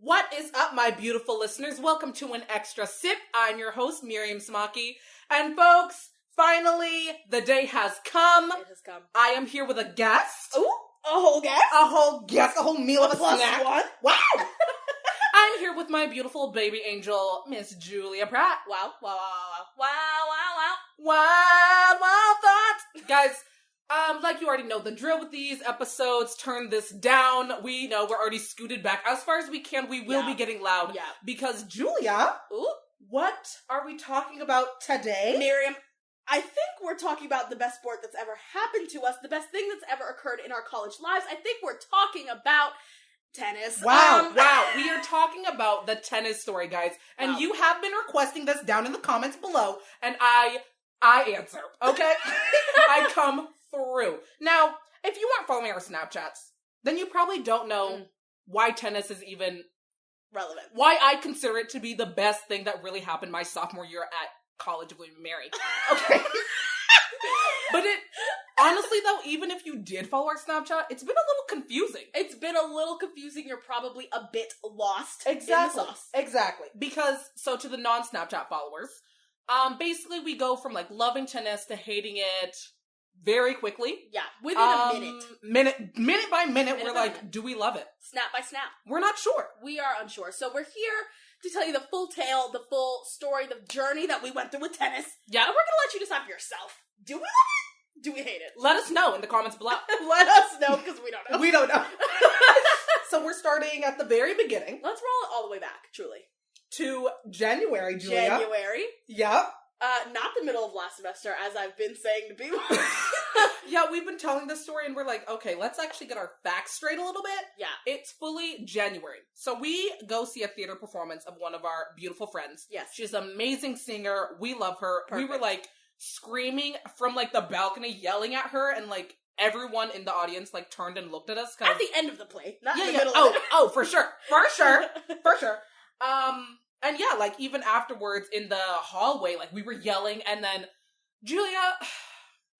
What is up, my beautiful listeners? Welcome to an extra sip. I'm your host, Miriam Smaki. And folks, finally, the day has come. It has come. I am here with a guest. Ooh, a whole guest? A whole guest, a whole meal of a plus snack. one? Wow! I'm here with my beautiful baby angel, Miss Julia Pratt. Wow, wow, wow, wow, wow, Wild, wild thoughts. Guys, like you already know, the drill with these episodes, turn this down. We know we're already scooted back. As far as we can, we will be getting loud. Yeah. Because, Julia, Ooh, what are we talking about today? Miriam, I think we're talking about the best sport that's ever happened to us, the best thing that's ever occurred in our college lives. I think we're talking about tennis. Wow. We are talking about the tennis story, guys. And Wow. you have been requesting this down in the comments below, and I answer, okay? I come through. Now, if you aren't following our Snapchats, then you probably don't know why tennis is even relevant. Why I consider it to be the best thing that really happened my sophomore year at College of William & Mary. Okay? But it, honestly though, even if you did follow our Snapchat, it's been a little confusing. It's been a little confusing. You're probably a bit lost Exactly. in the sauce. Exactly. Because, so to the non-Snapchat followers, basically we go from like loving tennis to hating it very quickly. Yeah, within a minute. Minute by minute, we're by like, minute. do we love it? Snap by snap. We're not sure. We are unsure. So we're here to tell you the full tale, the full story, the journey that we went through with tennis. Yeah. And we're going to let you decide for yourself. Do we love it? Do we hate it? Let us know in the comments below. Let us know, because we don't know. We don't know. So we're starting at the very beginning. Let's roll it all the way back, truly. To January, Julia. January. Yep. Not the middle of last semester, as I've been saying to people. Yeah, we've been telling this story and we're like, okay, let's actually get our facts straight a little bit. Yeah. It's fully January. So we go see a theater performance of one of our beautiful friends. Yes. She's an amazing singer. We love her. Perfect. We were like screaming from like the balcony, yelling at her, and like everyone in the audience like turned and looked at us. At the end of the play, not in the yeah. middle of it. Oh, for sure. For sure. And yeah, like even afterwards in the hallway, like we were yelling, and then Julia,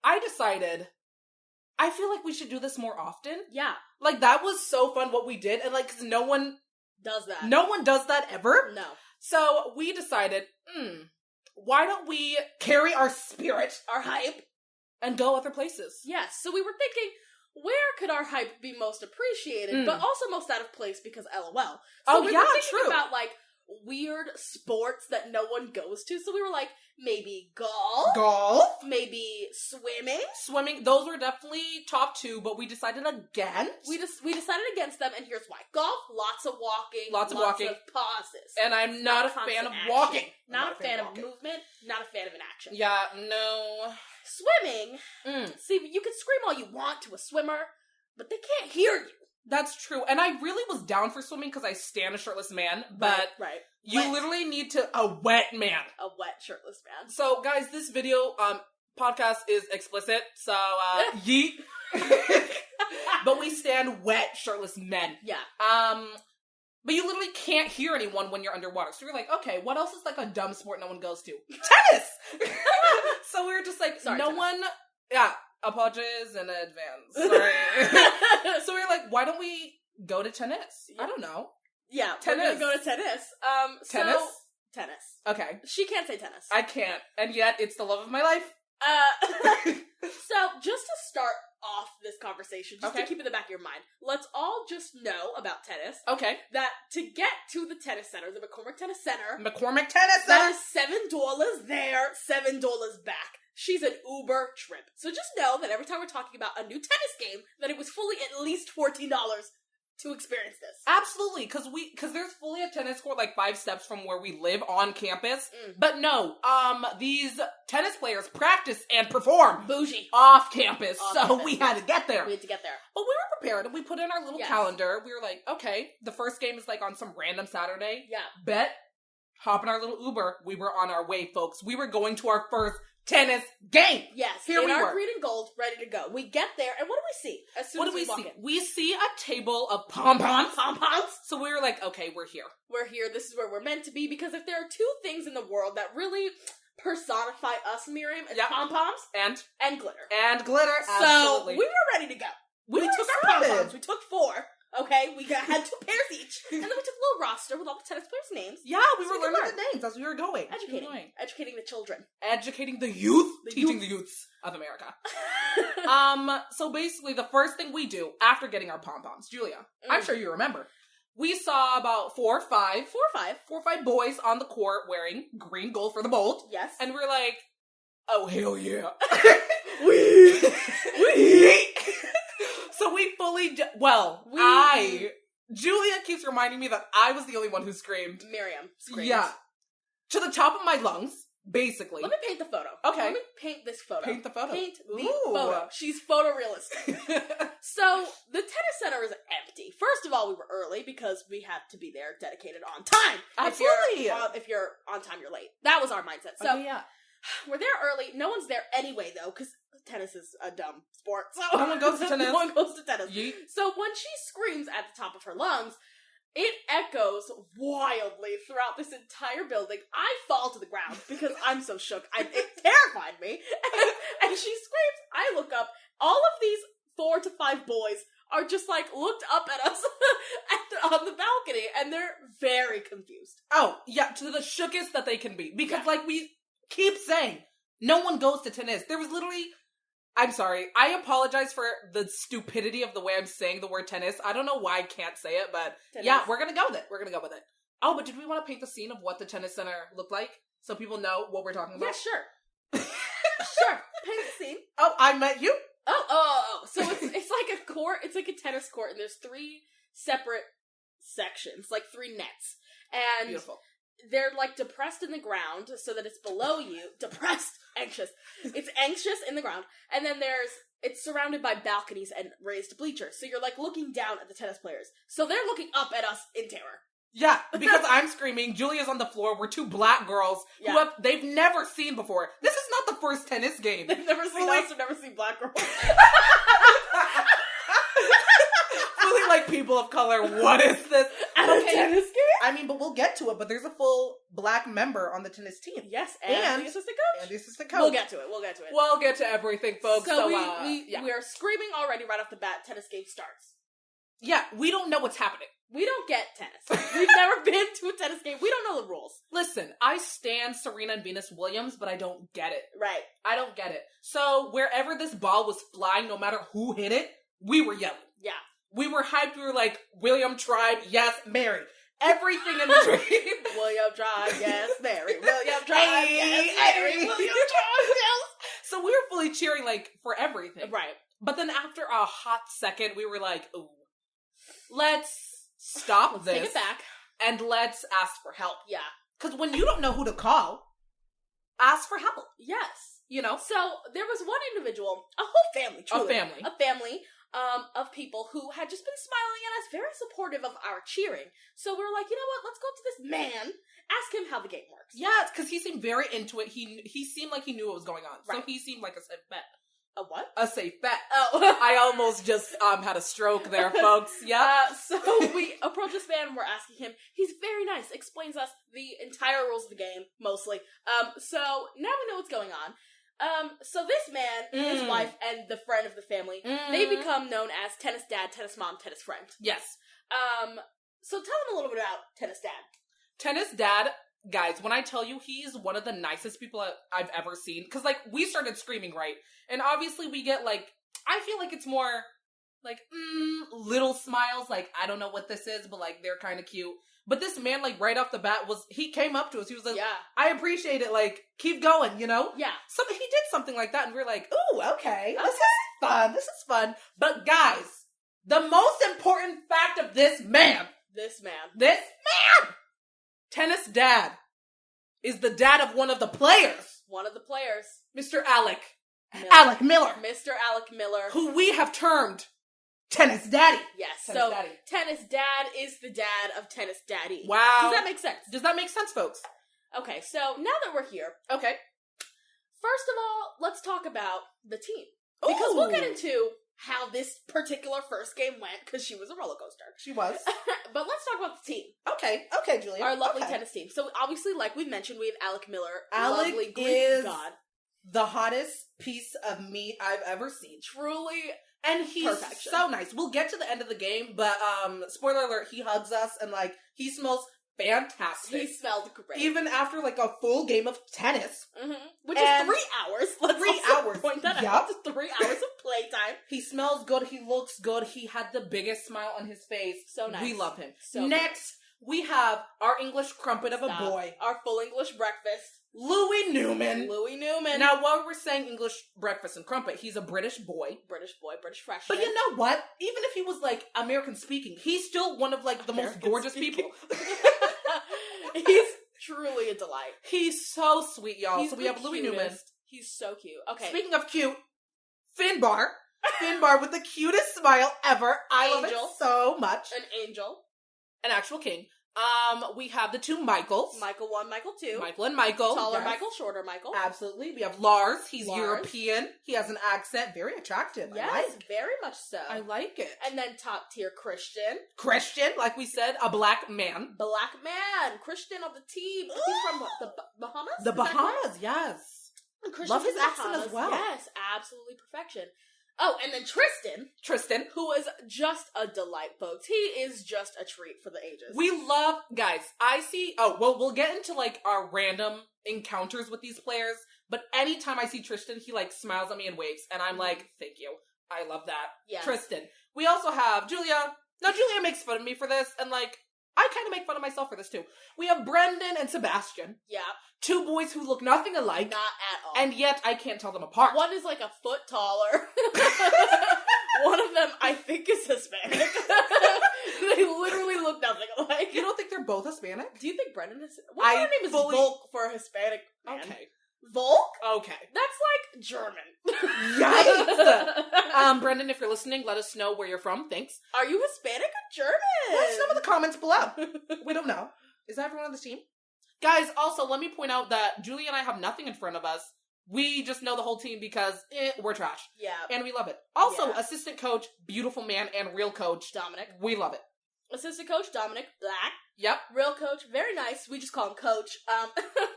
I decided I feel like we should do this more often. Yeah. Like that was so fun what we did, and like 'cause no one does that ever. No. So we decided, why don't we carry our spirit, Our hype. and go other places? Yes. So we were thinking, where could our hype be most appreciated, but also most out of place because LOL. So Oh, we yeah, were thinking true. about like weird sports that no one goes to. So we were like, maybe golf, maybe Swimming, those were definitely top two, but we decided against. We decided against them, and here's why. Golf, lots of walking, Lots of walking. of pauses. And I'm not a Constant fan of action. walking. Not a fan of movement, not a fan of inaction. Yeah, no. Swimming, see, you can scream all you want to a swimmer, but they can't hear you. That's true. And I really was down for swimming because I stand a shirtless man, but Right. you Wet. literally need a wet man. A wet, shirtless man. So, guys, this video, podcast is explicit, so, yeet. But we stand wet, shirtless men. Yeah. But you literally can't hear anyone when you're underwater. So you're like, okay, what else is like a dumb sport no one goes to? Tennis! So we were just like, Sorry, no tennis. one, yeah, apologies in advance. Sorry. So we were like, why don't we go to tennis? I don't know. Yeah, Tennis. we're gonna go to tennis. Tennis? Tennis. Okay. She can't say tennis. I can't. And yet, it's the love of my life. So, just to start off this conversation, just Okay. to keep it in the back of your mind, let's all just know about tennis, Okay. that to get to the tennis center, the McCormick Tennis Center, McCormick Tennis that Center. is $7 there, $7 back. She's an Uber trip. So just know that every time we're talking about a new tennis game, that it was fully at least $14 to experience this. Absolutely, because there's fully a tennis court like 5 steps from where we live on campus. Mm. But no, these tennis players practice and perform Bougie. off campus, Off so campus. we had to get there. We had to get there. But we were prepared, and we put in our little Yes. calendar. We were like, okay, the first game is like on some random Saturday. Yeah. Bet. Hop in our little Uber. We were on our way, folks. We were going to our first tennis game. Yes. Here in we our were. green and gold, ready to go. We get there, and what do we see as soon What as do we walk see? in? We see a table of pom-poms. Pom-poms. So we were like, okay, we're here. We're here. This is where we're meant to be, because if there are two things in the world that really personify us, Miriam, it's Yep. pom-poms And glitter. glitter. So Absolutely. we were ready to go. We were took our excited. pom-poms. We took 4. Okay, we had 2 pairs each, and then we took a little roster with all the tennis players' names. Yeah, we So were we can learning the names as we were going. Educating the children. Educating the youth, The teaching youth. the youths of America. So basically the first thing we do after getting our pom-poms, Julia, I'm sure you remember, we saw about 4 or 5 boys on the court wearing green gold for the bold, Yes. and we're like, oh hell yeah. So we fully, Julia keeps reminding me that I was the only one who screamed. Miriam screamed. Yeah. To the top of my lungs, basically. Let me paint the photo. Okay. Let me paint this photo. Paint the photo. Paint the Ooh. photo. She's photorealistic. So, the tennis center is empty. First of all, we were early because we had to be there dedicated on time. Absolutely. If you're on time, you're late. That was our mindset. So, yeah. we're there early. No one's there anyway, though, because tennis is a dumb sport. So No one goes to tennis. No one goes to tennis. Yeet. So when she screams at the top of her lungs, it echoes wildly throughout this entire building. I fall to the ground because I'm so shook. It terrified me. And she screams. I look up. All of these 4 to 5 boys are just like looked up at us on the balcony, and they're very confused. Oh, yeah, to the shookest that they can be. Because, Yeah. like we keep saying, no one goes to tennis. There was literally... I'm sorry. I apologize for the stupidity of the way I'm saying the word tennis. I don't know why I can't say it, but Tennis. yeah, we're gonna go with it. We're gonna go with it. Oh, but did we want to paint the scene of what the tennis center looked like? So people know what we're talking about? Yeah, sure. Sure. Paint the scene. Oh, I met you? Oh. So it's like a court. It's like a tennis court, and there's 3 separate sections, like 3 nets. And Beautiful. they're like depressed in the ground so that it's below you. Depressed, anxious. It's anxious in the ground. And then it's surrounded by balconies and raised bleachers. So you're like looking down at the tennis players. So they're looking up at us in terror. Yeah, because I'm screaming, Julia's on the floor, we're 2 black girls who they've never seen before. This is not the first tennis game. They've never seen us, they've never seen black girls. Fully like people of color, what is this? At a tennis game? I mean, but we'll get to it, but there's a full black member on the tennis team. Yes, and the assistant coach. And the assistant coach. We'll get to it. We'll get to everything, folks. So we are screaming already right off the bat. Tennis game starts. Yeah, we don't know what's happening. We don't get tennis. We've never been to a tennis game. We don't know the rules. Listen, I stand Serena and Venus Williams, but I don't get it. Right. I don't get it. So wherever this ball was flying, no matter who hit it, we were yelling. Yeah. We were hyped. We were like, William tried, yes, married. Everything in the dream. William tried, yes, Mary. William tried, yes, Mary. William tried, yes. So we were fully cheering, like, for everything. Right. But then after a hot second, we were like, ooh, let's stop this. Take it back. And let's ask for help. Yeah. Because when you don't know who to call, ask for help. Yes. You know? So there was one individual, a whole family, truly. A family of people who had just been smiling at us, very supportive of our cheering. So we were like, you know what, let's go up to this man, ask him how the game works. Yeah, because he seemed very into it. He seemed like he knew what was going on. Right. So he seemed like a safe bet. A what? A safe bet. Oh. I almost just had a stroke there, folks. Yeah. So we approach this man, we're asking him. He's very nice, explains us the entire rules of the game, mostly. So now we know what's going on. So this man, his wife, and the friend of the family, they become known as Tennis Dad, Tennis Mom, Tennis Friend. Yes. So tell them a little bit about Tennis Dad. Tennis Dad, guys, when I tell you he's one of the nicest people I've ever seen, because, like, we started screaming, right? And obviously we get, like, I feel like it's more, like, little smiles, like, I don't know what this is, but, like, they're kind of cute. But this man, like, right off the bat, he came up to us, he was like, yeah, I appreciate it, like, keep going, you know? Yeah. So he did something like that, and we are like, ooh, okay, this is fun. But, guys, the most important fact of this man, Tennis Dad, is the dad of one of the players. One of the players. Mr. Alec Miller. Mr. Alec Miller. Who we have termed Tennis Daddy. Yes. Tennis Daddy. Tennis Dad is the dad of Tennis Daddy. Wow. Does that make sense? Does that make sense, folks? Okay, so now that we're here, okay. First of all, let's talk about the team. Because we'll get into how this particular first game went, because she was a roller coaster. She was. But let's talk about the team. Okay, Julia. Our lovely tennis team. So obviously, like we mentioned, we have Alec Miller. Alec lovely Greek is god. The hottest piece of meat I've ever seen. Truly, And he's Perfection. so nice. We'll get to the end of the game, but spoiler alert, he hugs us and like he smells fantastic. He smelled great. Even after like a full game of tennis. Which And is 3 hours. Let's 3 also hours. point that Yep. out. It's 3 hours of playtime. He smells good, he looks good, he had the biggest smile on his face. So nice. We love him. So Next, we have our English crumpet of a boy, Our full English breakfast. Louis Newman. Louis Newman. Now, while we're saying English breakfast and crumpet, he's a British boy. British boy, British freshman. But you know what? Even if he was, like, American speaking, he's still one of, like, the most American gorgeous speaking. people. He's truly a delight. He's so sweet, y'all. He's So we the have Louis cutest. Newman. He's so cute. Okay. Speaking of cute, Finbar. Finbar with the cutest smile ever. I love it Angel. so much. An angel. An actual king. We have the two Michaels. Michael 1, Michael 2. Michael and Michael. Taller yes. Michael, shorter Michael. Absolutely. We have Lars. He's Lars. European. He has an accent. Very attractive. Yes, I like. very much so. I like it. And then top tier Christian. Christian, like we said, a black man. Black man. Christian of the team. He's from the Bahamas? The Is that correct? Bahamas, yes. Christian's Love his from the accent as Bahamas. well. Yes, absolutely perfection. Oh, and then Tristan, Tristan. who is just a delight, folks. He is just a treat for the ages. We love, guys, I see, we'll get into, like, our random encounters with these players, but anytime I see Tristan, he, like, smiles at me and waves, and I'm like, thank you. I love that. Yes. Tristan. We also have Julia. Now, Julia makes fun of me for this, and, like, I kind of make fun of myself for this, too. We have Brendan and Sebastian. Yeah, Two boys who look nothing alike, not at all. and yet I can't tell them apart. one is like a foot taller. One of them, I think, is Hispanic. They literally look nothing alike. You don't think they're both Hispanic? Do you think Brendan is? What name is fully- Volk for a Hispanic man? Okay. Volk? Okay. That's like German. Yikes! Brendan, if you're listening, let us know where you're from. Thanks. Are you Hispanic or German? Let us know in the comments below. We don't know. Is that everyone on this team? Guys, also, let me point out that Julie and I have nothing in front of us. We just know the whole team because we're trash. Yeah. And we love it. Also, Yeah. assistant coach, beautiful man, and real coach, Dominic. we love it. Assistant coach, Dominic. Black. Yep. Real coach, very nice. We just call him Coach.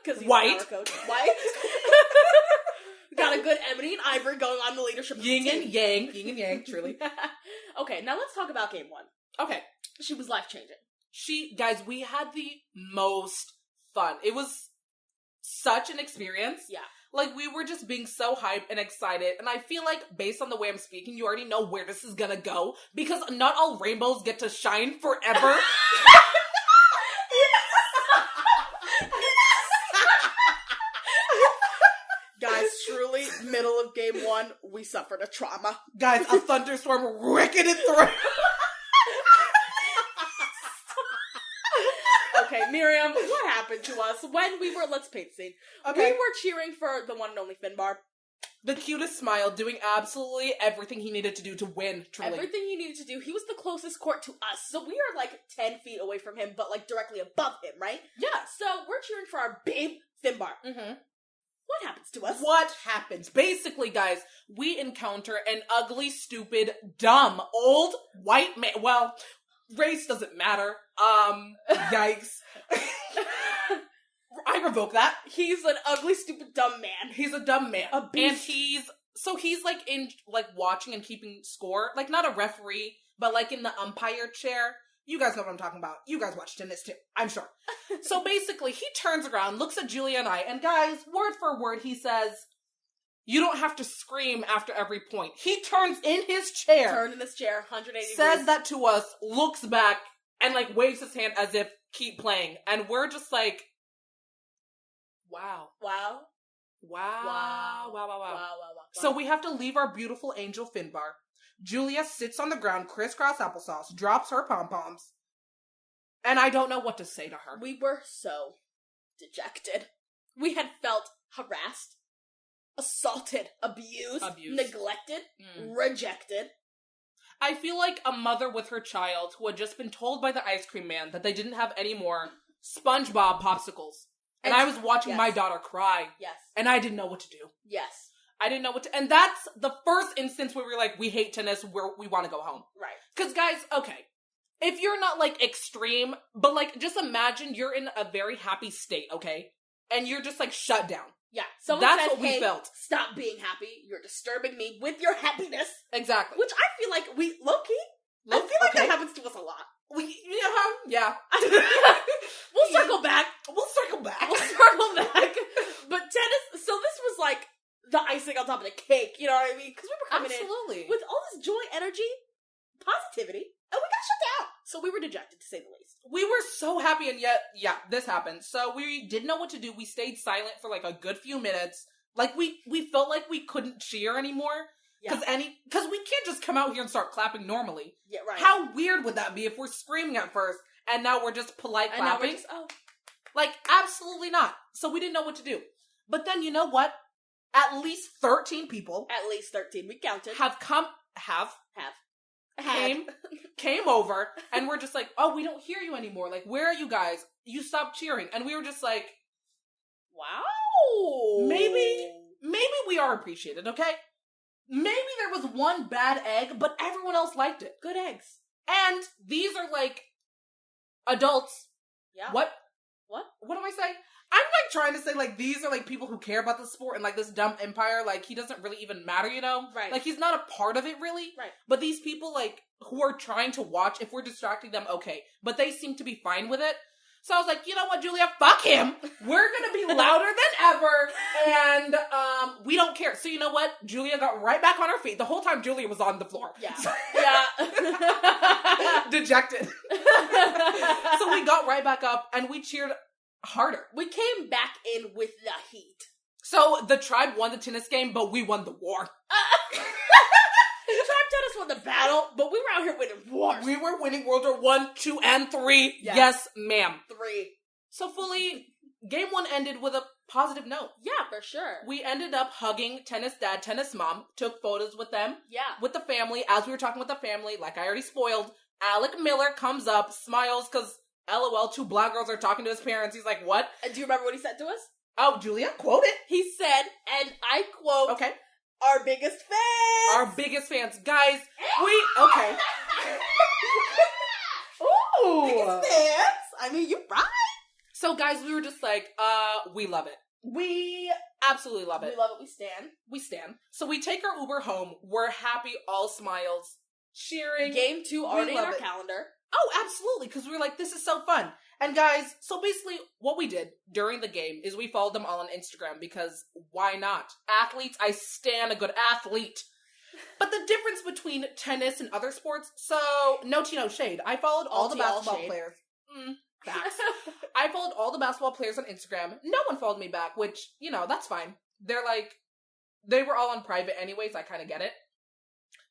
Because he's White. our coach. White. Got a good ebony and ivory going on in the leadership of the Yin team. and yang. Yin and yang, truly. Okay, now let's talk about game one. Okay. She was life-changing. Guys, we had the most fun. It was such an experience. Yeah. Like, we were just being so hyped and excited, and I feel like, based on the way I'm speaking, you already know where this is gonna go, because not all rainbows get to shine forever. Guys, truly, middle of game one, we suffered a trauma. Guys, a thunderstorm ricketed through. Okay, Miriam, what happened to us when we were, let's paint the scene. Okay. We were cheering for the one and only Finbar. The cutest smile, doing absolutely everything he needed to do to win, truly. Everything he needed to do. He was the closest court to us, so we are like 10 feet away from him, but like directly above him, right? Yeah. So we're cheering for our babe, Finbar. Mm-hmm. What happens to us? What happens? Basically, guys, we encounter an ugly, stupid, dumb, old, white man. Well, race doesn't matter. Yikes. I revoke that. He's an ugly, stupid, dumb man. He's a dumb man. A beast. And he's like in, like, watching and keeping score. Like, not a referee, but like in the umpire chair. You guys know what I'm talking about. You guys watch tennis too, I'm sure. So basically, he turns around, looks at Julia and I, and guys, word for word, he says, "You don't have to scream after every point." He turns in his chair. Turned in this chair, 180 Says degrees. that to us, looks back, and like waves his hand as if keep playing. And we're just like, wow. Wow. Wow. So we have to leave our beautiful angel Finbar. Julia sits on the ground, crisscross applesauce, drops her pom-poms, and I don't know what to say to her. We were so dejected. We had felt harassed, assaulted, abused, neglected, rejected. I feel like a mother with her child who had just been told by the ice cream man that they didn't have any more SpongeBob popsicles. And I was watching my daughter cry. Yes. And I didn't know what to do. Yes. I didn't know what to... And that's the first instance where we're like, we hate tennis, we want to go home. Right. Because, guys, okay, if you're not, like, extreme, but, like, just imagine you're in a very happy state, okay? And you're just, like, shut down. Yeah. Someone That's said, what we hey, felt. stop being happy. You're disturbing me with your happiness. Exactly. Which I feel like we, low-key, I feel like that happens to us a lot. Yeah. We'll circle back. We'll circle back. But tennis, so this was like the icing on top of the cake, you know what I mean? Because we were coming Absolutely. in with all this joy, energy, positivity, and we got shut down. So we were dejected, to say the least. We were so happy, and yet, yeah, this happened. So we didn't know what to do. We stayed silent for like a good few minutes. Like we felt like we couldn't cheer anymore. Because we can't just come out here and start clapping normally. Yeah, right. How weird would that be if we're screaming at first and now we're just polite and clapping? now we're just, Like, absolutely not. So we didn't know what to do. But then, you know what? At least 13 people at least 13. We counted. came over and we're just like, oh, we don't hear you anymore. Like, where are you guys? You stopped cheering. And we were just like, wow. Maybe we are appreciated, okay? Maybe there was one bad egg, but everyone else liked it. Good eggs. And these are like adults. Yeah. What? What? What am I saying? I'm like trying to say like these are like people who care about the sport and like this dumb empire, like he doesn't really even matter, you know? Right. Like he's not a part of it really. Right. But these people like who are trying to watch, if we're distracting them, okay. But they seem to be fine with it. So I was like, you know what, Julia, fuck him. We're gonna be louder than ever, and we don't care. So you know what? Julia got right back on her feet. The whole time Julia was on the floor. Yeah. Dejected. So we got right back up, and we cheered harder. We came back in with the heat. So the tribe won the tennis game, but we won the war. Tribe Tennis won the battle, but we were out here winning wars. We were winning World War 1, 2, and 3. Yes. Yes, ma'am. 3. So fully, game 1 ended with a positive note. Yeah, for sure. We ended up hugging tennis dad, tennis mom, took photos with them. Yeah. With the family. As we were talking with the family, like I already spoiled, Alec Miller comes up, smiles, because LOL, 2 black girls are talking to his parents. He's like, what? And do you remember what he said to us? Oh, Julia, quote it. He said, and I quote, Okay. our biggest fans. Our biggest fans. Guys, okay. Ooh. Biggest fans. I mean, you right. So guys, we were just like, we love it. We absolutely love it. We love it. We stand. We stand. So we take our Uber home. We're happy, all smiles, cheering. Game 2 already in love our it. calendar. Oh, absolutely, because we were like, this is so fun. And guys, so basically what we did during the game is we followed them all on Instagram because why not? Athletes, I stan a good athlete. But the difference between tennis and other sports, so no tea, no shade. I followed all the basketball players. Facts. I followed all the basketball players on Instagram. No one followed me back, which, you know, that's fine. They're like, they were all on private anyways, I kind of get it.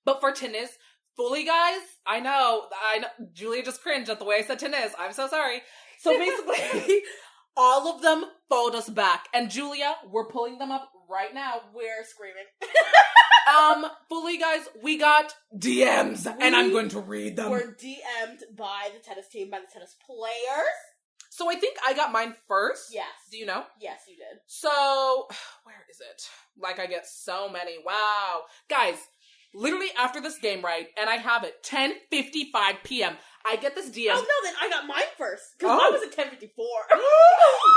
But for tennis, fully, guys, I know, Julia just cringed at the way I said tennis. I'm so sorry. So basically, all of them followed us back. And Julia, we're pulling them up right now. We're screaming. Fully, guys, we got DMs, and I'm going to read them. We're DM'd by the tennis team, by the tennis players. So I think I got mine first. Yes. Do you know? Yes, you did. So, where is it? Like, I get so many. Wow. Guys, literally after this game, right, and I have it, 10:55 p.m., I get this DM. Oh, no, then I got mine first. Because mine was at 10:54.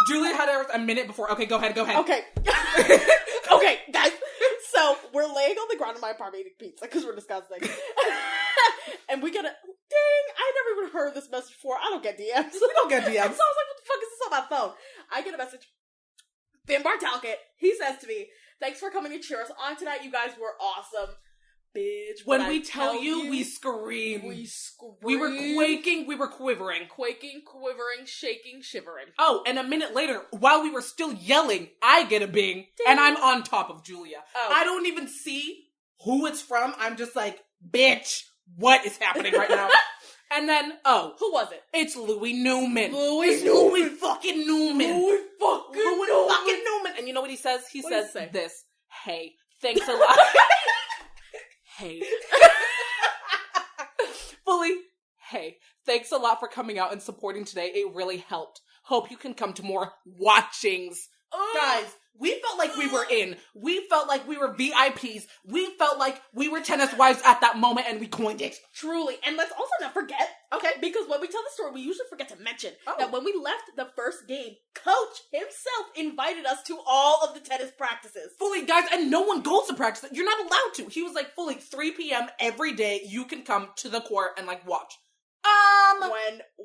Julia had ours a minute before. Okay, go ahead. Okay. Okay, guys. So, we're laying on the ground in my apartment eating pizza because we're disgusting. And we get a, dang, I never even heard this message before. I don't get DMs. We don't get DMs. So I was like, what the fuck is this on my phone? I get a message. Finn Bartalkett, he says to me, thanks for coming to cheer us on tonight. You guys were awesome. Bitch. When we tell you, we scream. We were quaking, we were quivering. Quaking, quivering, shaking, shivering. Oh, and a minute later, while we were still yelling, I get a bing, and I'm on top of Julia. Oh. I don't even see who it's from. I'm just like, bitch, what is happening right now? And then, who was it? It's Louis Newman. Louis fucking Newman. Louis fucking Newman. And you know what he says? He What says does he say? this. Hey, thanks a lot. Hey. Fully. Hey, thanks a lot for coming out and supporting today. It really helped. Hope you can come to more watchings. Guys, we felt like we were in. We felt like we were VIPs. We felt like we were tennis wives at that moment, and we coined it. Truly. And let's also not forget, Okay. because when we tell the story, we usually forget to mention that when we left the first game, coach himself invited us to all of the tennis practices. Fully, guys, and no one goes to practice. You're not allowed to. He was like, fully, 3 p.m. every day, you can come to the court and, like, watch.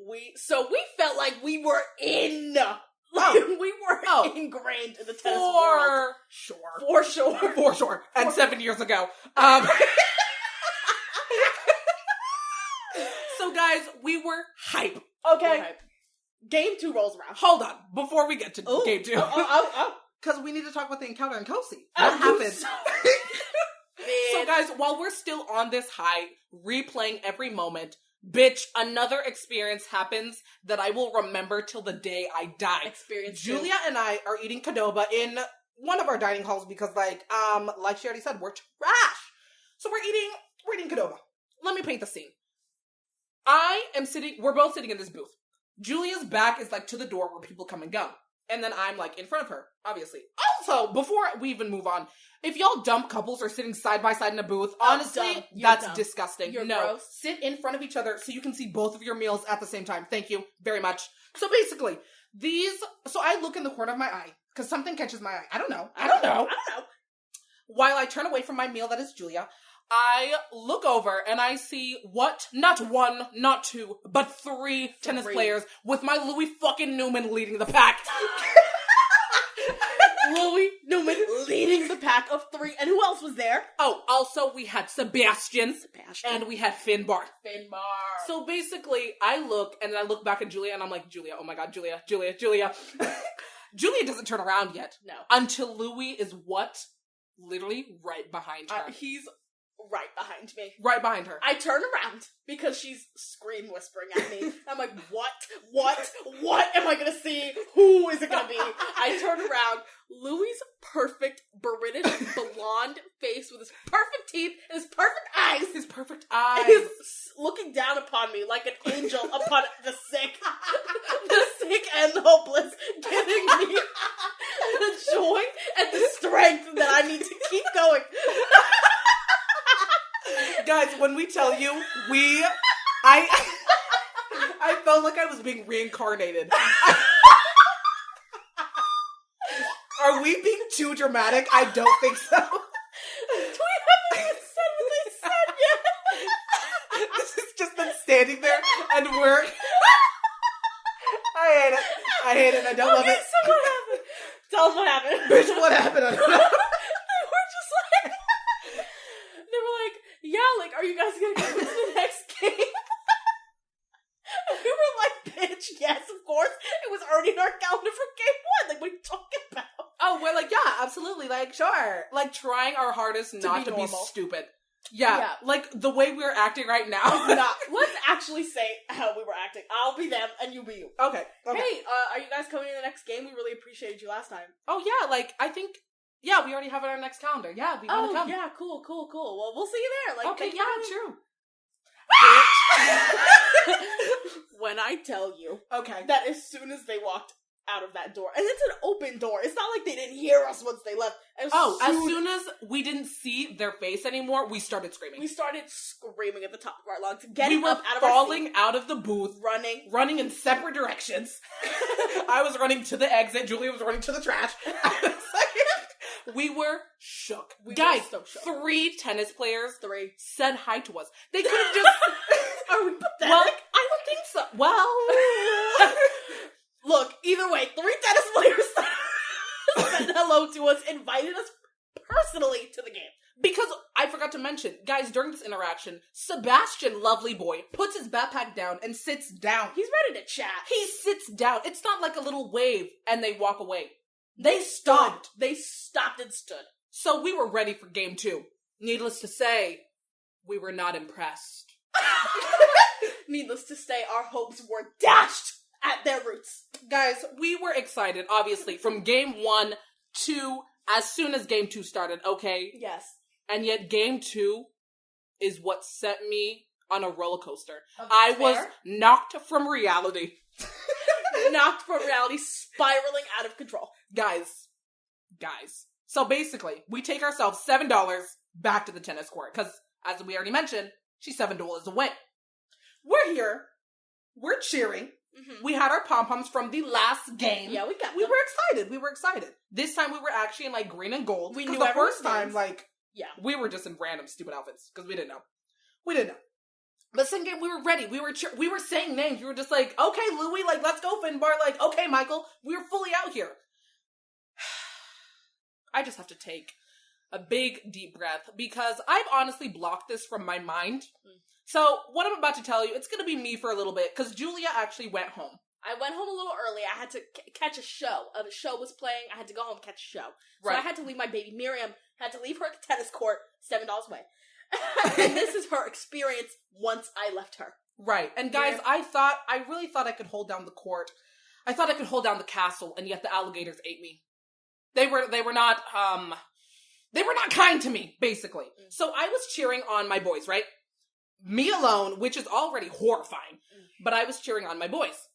We felt like we were in. We were ingrained in the tennis world. For sure. And 7 years ago. So, guys, we were hype. Okay. Game 2 rolls around. Hold on. Before we get to game 2. Because we need to talk about the encounter in Kelsey. What happened? So, guys, while we're still on this high, replaying every moment, bitch, another experience happens that I will remember till the day I die. Julia and I are eating Qdoba in one of our dining halls because, like she already said, we're trash. So we're eating Qdoba. Let me paint the scene. We're both sitting in this booth. Julia's back is, like, to the door where people come and go. And then I'm, like, in front of her, obviously. Also, before we even move on, if y'all dumb couples are sitting side by side in a booth, honestly, that's disgusting. You're gross. Sit in front of each other so you can see both of your meals at the same time. Thank you very much. So basically, so I look in the corner of my eye, because something catches my eye. I don't know. While I turn away from my meal, that is Julia, I look over and I see not one, not two, but three tennis players with my Louis fucking Newman leading the pack. Louis Newman leading the pack of 3. And who else was there? Oh, also we had Sebastian. And we had Finbar. So basically, I look back at Julia and I'm like, Julia, oh my god, Julia. Julia doesn't turn around yet. No. Until Louis is literally right behind her. He's right behind me. Right behind her. I turn around because she's scream whispering at me. I'm like, what am I gonna see? Who is it gonna be? I turn around. Louis' perfect British blonde face with his perfect teeth and his perfect eyes. Is looking down upon me like an angel upon the sick and the hopeless, giving me the joy and the strength that I need to keep going. Guys, when we tell you, I felt like I was being reincarnated. Are we being too dramatic? I don't think so. We haven't even said what they said yet. This is just them standing there and we're... I hate it. I don't love it. So what happened? Tell them what happened. Bitch, what happened? I don't know. They were like, yeah, like, are you guys gonna go to the next game? And we were like, bitch, yes, of course. It was already in our calendar for game 1. Like, what are you talking about? Oh, we're like, yeah, absolutely. Like, sure. Like, trying our hardest not to be stupid. Yeah, like, the way we're acting right now. Let's actually say how we were acting. I'll be them, and you be you. Okay. Hey, are you guys coming to the next game? We really appreciated you last time. Oh, yeah, like, I think... Yeah, we already have it on our next calendar. Yeah, we want to come. Yeah, cool. Well, we'll see you there. Like, okay, yeah, true. When I tell you, okay, that as soon as they walked out of that door, and it's an open door. It's not like they didn't hear us once they left. As soon as we didn't see their face anymore, we started screaming. We started screaming at the top of our lungs, getting up out of our seat. We were falling out of the booth, running in separate directions. I was running to the exit. Julia was running to the trash. We were shook. Guys, so shook. 3 tennis players said hi to us. They could have just... Are we pathetic? Well, I don't think so. Well... Look, either way, 3 tennis players said hello to us, invited us personally to the game. Because, I forgot to mention, guys, during this interaction, Sebastian, lovely boy, puts his backpack down and sits down. He's ready to chat. He sits down. It's not like a little wave and they walk away. They stopped. They stopped and stood. So we were ready for game 2. Needless to say, we were not impressed. Needless to say, our hopes were dashed at their roots. Guys, we were excited, obviously, from game 1 to as soon as game 2 started, okay? Yes. And yet game 2 is what set me on a roller coaster. I was knocked from reality. Knocked from reality, spiraling out of control. Guys. So basically, we take ourselves $7 back to the tennis court, because, as we already mentioned, she's $7 away. We're here, we're cheering, Mm-hmm. We had our pom-poms from the last game. Yeah, we got We them. were excited. This time we were actually in like green and gold. We Because knew the everyone's first time, names. like, Yeah. we were just in random stupid outfits because we didn't know. But second game, we were ready. We were saying names. We were just like, okay, Louie, like, let's go, Finbar. Like, okay, Michael. We were fully out here. I just have to take a big, deep breath because I've honestly blocked this from my mind. So what I'm about to tell you, it's going to be me for a little bit because Julia actually went home. I went home a little early. I had to catch a show. A show was playing. I had to go home and catch a show. So Right. I had to leave my baby Miriam. Had to leave her at the tennis court, $7 away. And this is her experience once I left her. Right. And guys, I really thought I could hold down the court. I thought I could hold down the castle, and yet the alligators ate me. They were not kind to me, basically. So I was cheering on my boys, right? Me alone, which is already horrifying, but I was cheering on my boys.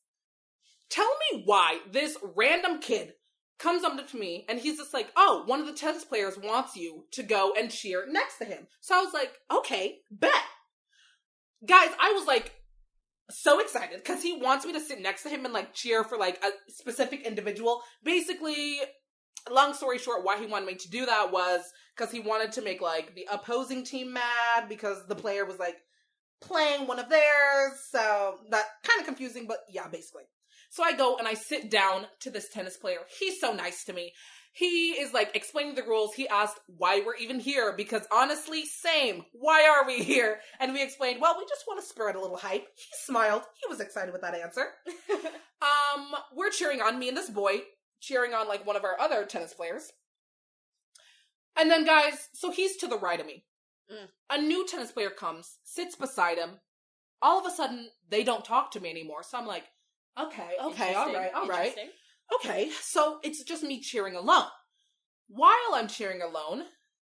Tell me why this random kid comes up to me and he's just like, oh, one of the tennis players wants you to go and cheer next to him. So I was like, okay, bet. Guys, I was like so excited because he wants me to sit next to him and like cheer for like a specific individual. Basically, long story short, why he wanted me to do that was because he wanted to make like the opposing team mad because the player was like playing one of theirs. So that kind of confusing, but yeah, basically. So I go and I sit down to this tennis player. He's so nice to me. He is like explaining the rules. He asked why we're even here because honestly, same. Why are we here? And we explained, well, we just want to spread a little hype. He smiled. He was excited with that answer. We're cheering on me and this boy, cheering on like one of our other tennis players. And then guys, so he's to the right of me. A new tennis player comes, sits beside him. All of a sudden, they don't talk to me anymore. So I'm like, okay, all right. Okay, so it's just me cheering alone. While I'm cheering alone,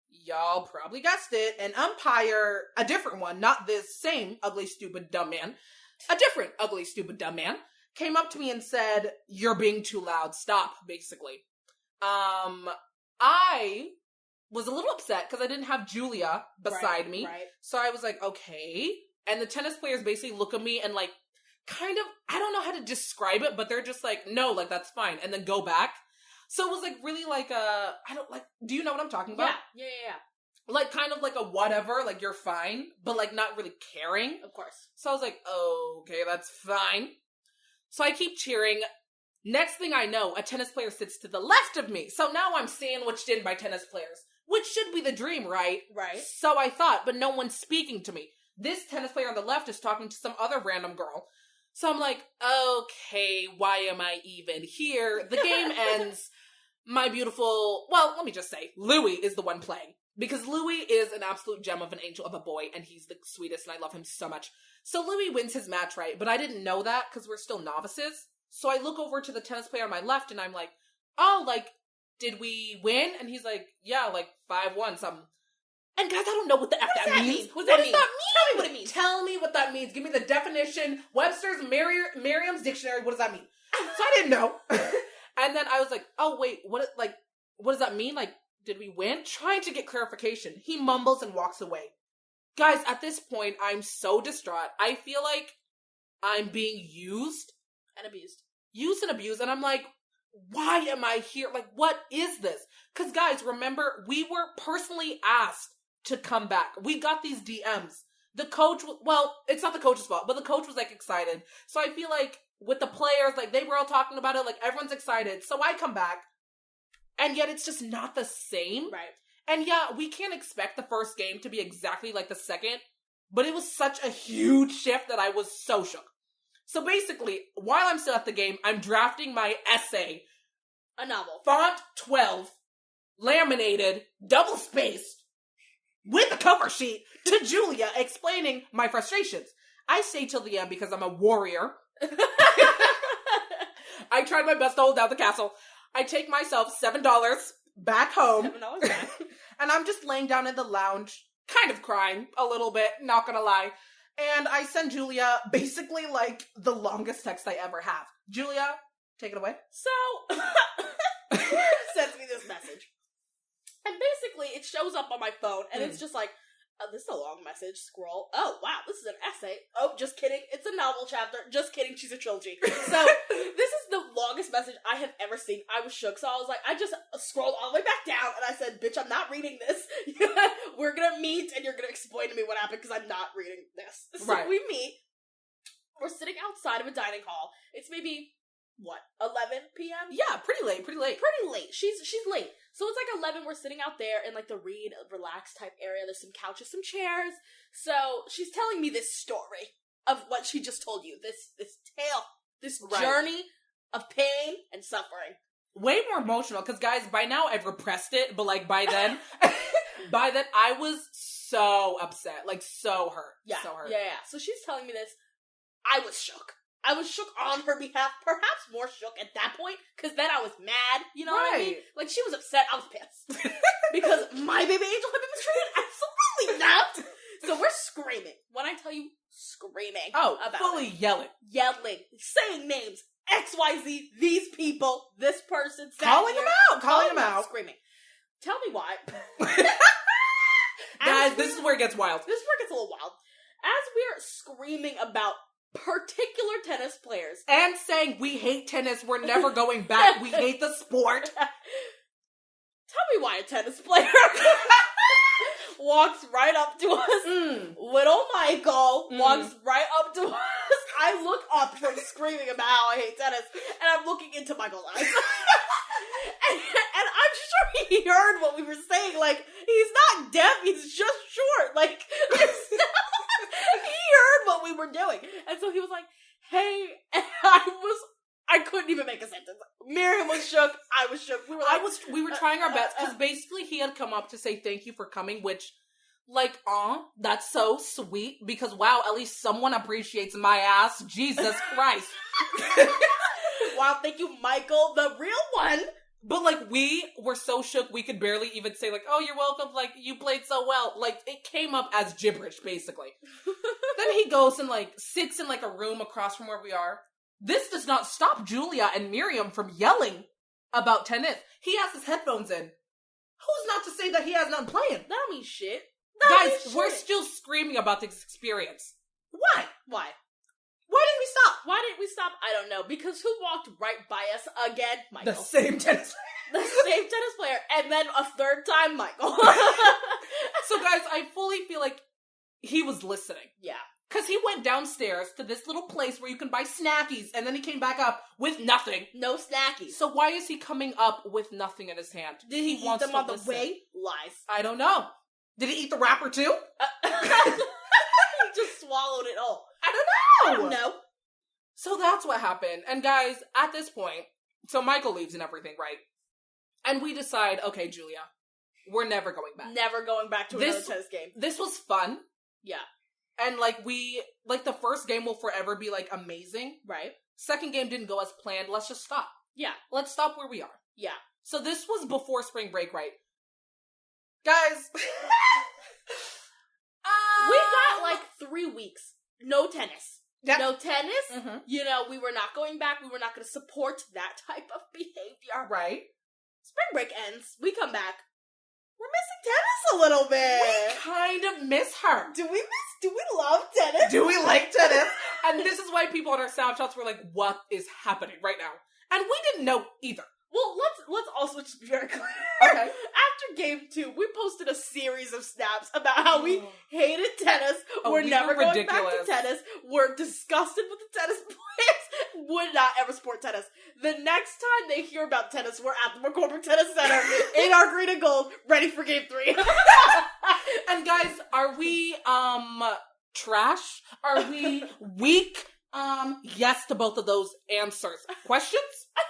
y'all probably guessed it, an umpire, a different one, not this same ugly, stupid, dumb man, a different ugly, stupid, dumb man, came up to me and said, you're being too loud, stop, basically. I was a little upset because I didn't have Julia beside me. Right. So I was like, okay. And the tennis players basically look at me and like, kind of, I don't know how to describe it, but they're just like, no, like, that's fine. And then go back. So it was like really like do you know what I'm talking about? Yeah. Like kind of like a whatever, like you're fine, but like not really caring. Of course. So I was like, okay, that's fine. So I keep cheering. Next thing I know, a tennis player sits to the left of me. So now I'm sandwiched in by tennis players, which should be the dream, right? Right. So I thought, but no one's speaking to me. This tennis player on the left is talking to some other random girl. So I'm like, okay, why am I even here? The game ends. My beautiful, well, let me just say, Louie is the one playing. Because Louie is an absolute gem of an angel of a boy, and he's the sweetest, and I love him so much. So Louie wins his match, right? But I didn't know that, because we're still novices. So I look over to the tennis player on my left, and I'm like, oh, like, did we win? And he's like, yeah, like, 5-1, something. And guys, I don't know what the F that means. What does that mean? Tell me what it means. Tell me what that means. Give me the definition. Webster's Merriam's dictionary. What does that mean? So I didn't know. And then I was like, oh, wait, what does that mean? Like, did we win? Trying to get clarification. He mumbles and walks away. Guys, at this point, I'm so distraught. I feel like I'm being used. And abused. Used and abused. And I'm like, why am I here? Like, what is this? Because, guys, remember, we were personally asked to come back. We got these DMs. The coach, well, it's not the coach's fault, but the coach was, like, excited. So I feel like with the players, like, they were all talking about it, like, everyone's excited. So I come back, and yet it's just not the same. Right. And yeah, we can't expect the first game to be exactly like the second, but it was such a huge shift that I was so shook. So basically, while I'm still at the game, I'm drafting my essay. A novel. Font 12, laminated, double-spaced, with a cover sheet, to Julia, explaining my frustrations. I stay till the end because I'm a warrior. I tried my best to hold down the castle. I take myself $7 back home. $7 back. And I'm just laying down in the lounge, kind of crying a little bit, not gonna lie. And I send Julia basically like the longest text I ever have. Julia, take it away. So, sends me this message. And basically, it shows up on my phone, and it's just like, this is a long message. Scroll. Oh, wow, this is an essay. Oh, just kidding. It's a novel chapter. Just kidding. She's a trilogy. So, this is the longest message I have ever seen. I was shook. So, I was like, I just scrolled all the way back down, and I said, bitch, I'm not reading this. We're gonna meet, and you're gonna explain to me what happened, because I'm not reading this. So, Right. we meet. We're sitting outside of a dining hall. It's maybe, 11 p.m.? Yeah, pretty late. Pretty late. She's late. So it's like 11, we're sitting out there in like the read, relaxed type area. There's some couches, some chairs. So she's telling me this story of what she just told you. This tale. This Right. journey of pain and suffering. Way more emotional, because guys, by now I've repressed it, but like by then, I was so upset. Like so hurt. Yeah. So hurt. Yeah. So she's telling me this. I was shook. I was shook on her behalf, perhaps more shook at that point, because then I was mad, you know what I mean? Right. Like, she was upset, I was pissed. Because my baby angel had been mistreated? Absolutely not! So we're screaming. When I tell you screaming about fully it. yelling. Yelling, saying names, XYZ, these people, this person, Calling them out. Screaming. Tell me why. Guys, this is where it gets wild. This is where it gets a little wild. As we're screaming about particular tennis players. And saying, we hate tennis, we're never going back, we hate the sport. Tell me why a tennis player walks right up to us. Little Michael walks right up to us. I look up from screaming about how I hate tennis, and I'm looking into Michael's eyes. and I'm sure he heard what we were saying. Like, he's not deaf, he's just short. Like, he heard what we were doing. And so he was like, hey, and I couldn't even make a sentence. Miriam was shook, I was shook. We were like, we were trying our best, because basically he had come up to say thank you for coming, which, like, that's so sweet, because wow, at least someone appreciates my ass. Jesus Christ. wow, thank you, Michael, the real one. But, like, we were so shook, we could barely even say, like, oh, you're welcome, like, you played so well. Like, it came up as gibberish, basically. Then he goes and, like, sits in, like, a room across from where we are. This does not stop Julia and Miriam from yelling about tennis. He has his headphones in. Who's not to say that he has nothing playing? That don't mean shit. Guys, we're still screaming about this experience. Why? Why? Why didn't we stop? Why didn't we stop? I don't know. Because who walked right by us again? Michael. The same tennis The same tennis player. And then a third time, Michael. So, guys, I fully feel like he was listening. Yeah. Because he went downstairs to this little place where you can buy snackies, and then he came back up with nothing. No snackies. So why is he coming up with nothing in his hand? Did he eat them on the way? Lies. I don't know. Did he eat the wrapper too? He just swallowed it all. I don't know. No. So that's what happened. And guys, at this point, so Michael leaves and everything, right? And we decide, okay, Julia, we're never going back. Never going back to another tennis game. This was fun. Yeah. And, the first game will forever be, amazing. Right. Second game didn't go as planned. Let's just stop. Yeah. Let's stop where we are. Yeah. So this was before spring break, right? Guys. We got, 3 weeks. No tennis. Yep. No tennis. Mm-hmm. You know, we were not going back. We were not going to support that type of behavior. Right. Spring break ends. We come back. We're missing tennis a little bit. We kind of miss her. Do we love tennis? Do we like tennis? And this is why people on our Snapchats were like, what is happening right now? And we didn't know either. Well, let's also just be very clear. Okay. After game 2, we posted a series of snaps about how we hated tennis. We're we never were going ridiculous. back to tennis. We're disgusted with the tennis players. Would not ever support tennis. The next time they hear about tennis, we're at the McCormick Tennis Center in our green and gold, ready for game 3. And guys, are we trash? Are we weak? Yes to both of those answers. Questions?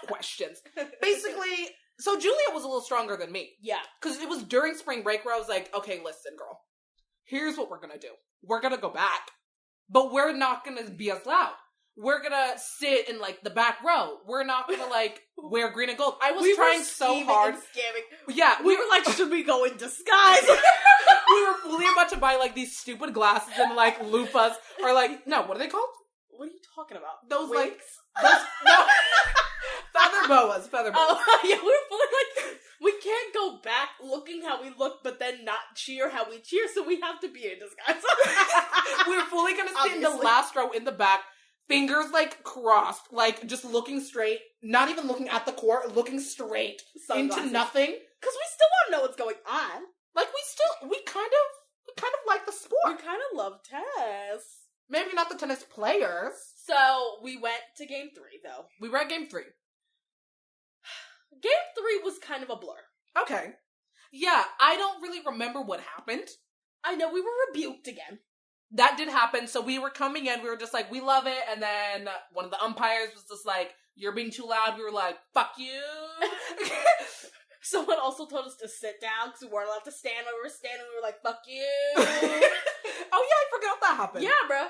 Questions. Basically, so Julia was a little stronger than me. Yeah. Because it was during spring break where I was like, okay, listen, girl. Here's what we're gonna do. We're gonna go back. But we're not gonna be as loud. We're gonna sit in, the back row. We're not gonna, wear green and gold. I was trying so hard. And scamming. Yeah. We were like, should we go in disguise? We were fully about to buy, these stupid glasses and, loofahs. Or, no, what are they called? What are you talking about? Those, wigs? no. Feather boas. Oh, yeah, we were fully we can't go back looking how we look, but then not cheer how we cheer, so we have to be in disguise. We're fully gonna sit in the Obviously. last row in the back, fingers like crossed, like just looking straight, not even looking at the court, looking straight Sunglasses. into nothing. Because we still want to know what's going on. Like we kind of like the We sport. kind of love tennis. Maybe not the tennis players. So, we went to game 3, though. We were at game 3. Game 3 was kind of a blur. Okay. Yeah, I don't really remember what happened. I know we were rebuked again. That did happen. So we were coming in, we were just like, we love it. And then one of the umpires was just like, you're being too loud. We were like, fuck you. Someone also told us to sit down because we weren't allowed to stand. When we were standing, we were like, fuck you. Oh yeah, I forgot that happened. Yeah, bruh.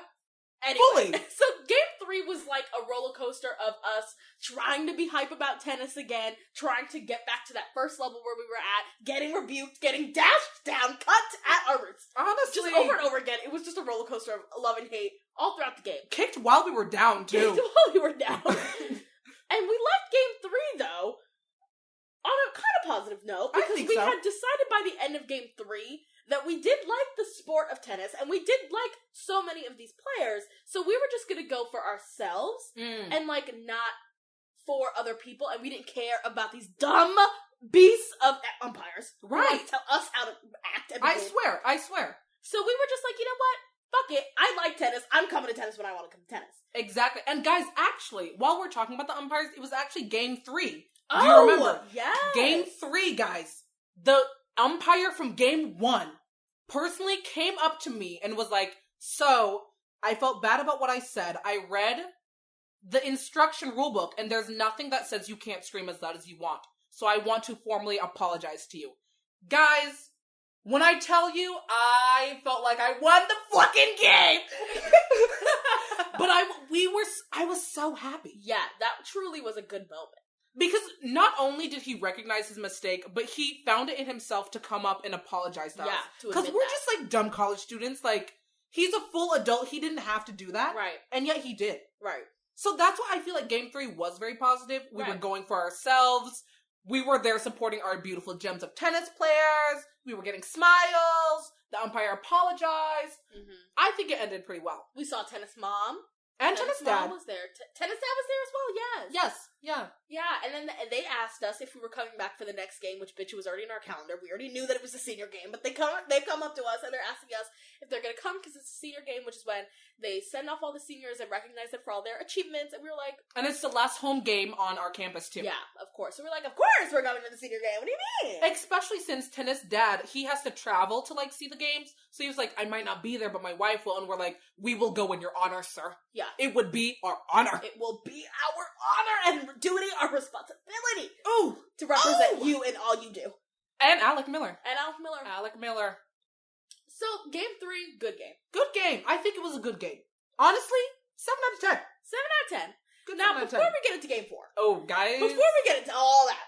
Anyway, Fully. so game 3 was like a roller coaster of us trying to be hype about tennis again, trying to get back to that first level where we were at, getting rebuked, getting dashed down, cut at our roots. Honestly. Just over and over again. It was just a roller coaster of love and hate all throughout the game. Kicked while we were down, too. While we were down. And we left game 3, though, on a kind of positive note, I because think we so. had decided by the end of game 3 that we did like the sport of tennis, and we did like so many of these players, so we were just gonna go for ourselves, and, like, not for other people, and we didn't care about these dumb beasts of umpires. Who Right. want to tell us how to act and I behave. swear. So we were just like, you know what? Fuck it. I like tennis. I'm coming to tennis when I want to come to tennis. Exactly. And guys, actually, while we're talking about the umpires, it was actually game 3. Do Oh, you remember? yes. Game 3, guys. The umpire from game 1 personally came up to me and was like, so, I felt bad about what I said. I read the instruction rulebook, and there's nothing that says you can't scream as loud as you want. So I want to formally apologize to you. Guys, when I tell you, I felt like I won the fucking game! But I was so happy. Yeah, that truly was a good moment. Because not only did he recognize his mistake, but he found it in himself to come up and apologize to us. Yeah, to Because admit we're that. just like dumb college students. Like, he's a full adult. He didn't have to do that. Right, And yet he did. right. So that's why I feel like game 3 was very positive. We were Right. going for ourselves. We were there supporting our beautiful gems of tennis players. We were getting smiles. The umpire apologized. Mm-hmm. I think it ended pretty well. We saw Tennis Mom. And tennis Mom dad. was there. Tennis Dad was there as well, yes. Yes. Yeah. Yeah, and then they asked us if we were coming back for the next game, which bitch was already in our calendar. We already knew that it was a senior game, but they've come up to us and they're asking us if they're going to come because it's a senior game, which is when they send off all the seniors and recognize them for all their achievements. And we were like, And it's the last home game on our campus, too. yeah, of course. So we're like, of course we're coming to the senior game. What do you mean? Especially since tennis dad, he has to travel to, like, see the games. So he was like, I might not be there, but my wife will. And we're like, we will go in your honor, sir. Yeah. It would be our honor. It will be our honor and duty, our responsibility Ooh. to represent Oh! you in all you do. And Alec Miller. And Alec Miller. Alec Miller. So, game 3, good game. Good game. I think it was a good game. Honestly, 7 out of 10. 7 out of 10. Good Now, 7 out of before 10. we get into game 4, Oh, guys. before we get into all that,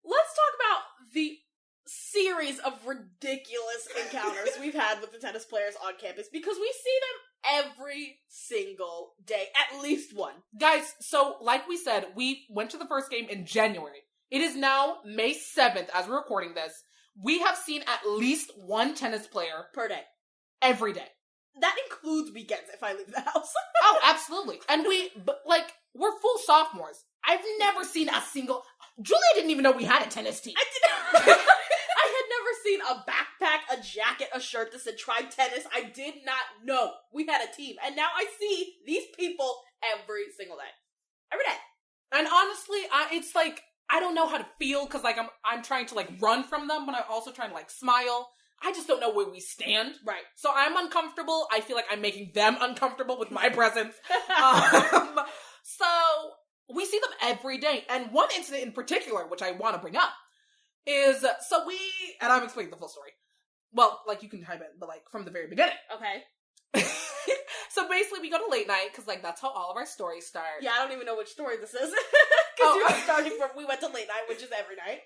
let's talk about the series of ridiculous encounters we've had with the tennis players on campus, because we see them every single day, at least one. Guys, so like we said, we went to the first game in January. It is now May 7th as we're recording this. We have seen at least one tennis player Per day. every day. That includes weekends if I leave the house. Oh, absolutely. And we're full sophomores. I've never seen a single... Julia didn't even know we had a tennis team. I had never seen a backpack, a jacket, a shirt that said try tennis. I did not know we had a team. And now I see these people every single day. Every day. And honestly, it's like, I don't know how to feel, because like I'm trying to like run from them, but I'm also trying to like smile. I just don't know where we stand. Right. So I'm uncomfortable. I feel like I'm making them uncomfortable with my presence. So we see them every day. And one incident in particular, which I want to bring up, is, and I'm explaining the full story. Well, like, you can type it, but like, from the very beginning. Okay. So basically, we go to late night, because like, that's how all of our stories start. Yeah, I don't even know which story this is. Because Oh. you're starting from, we went to late night, which is every night.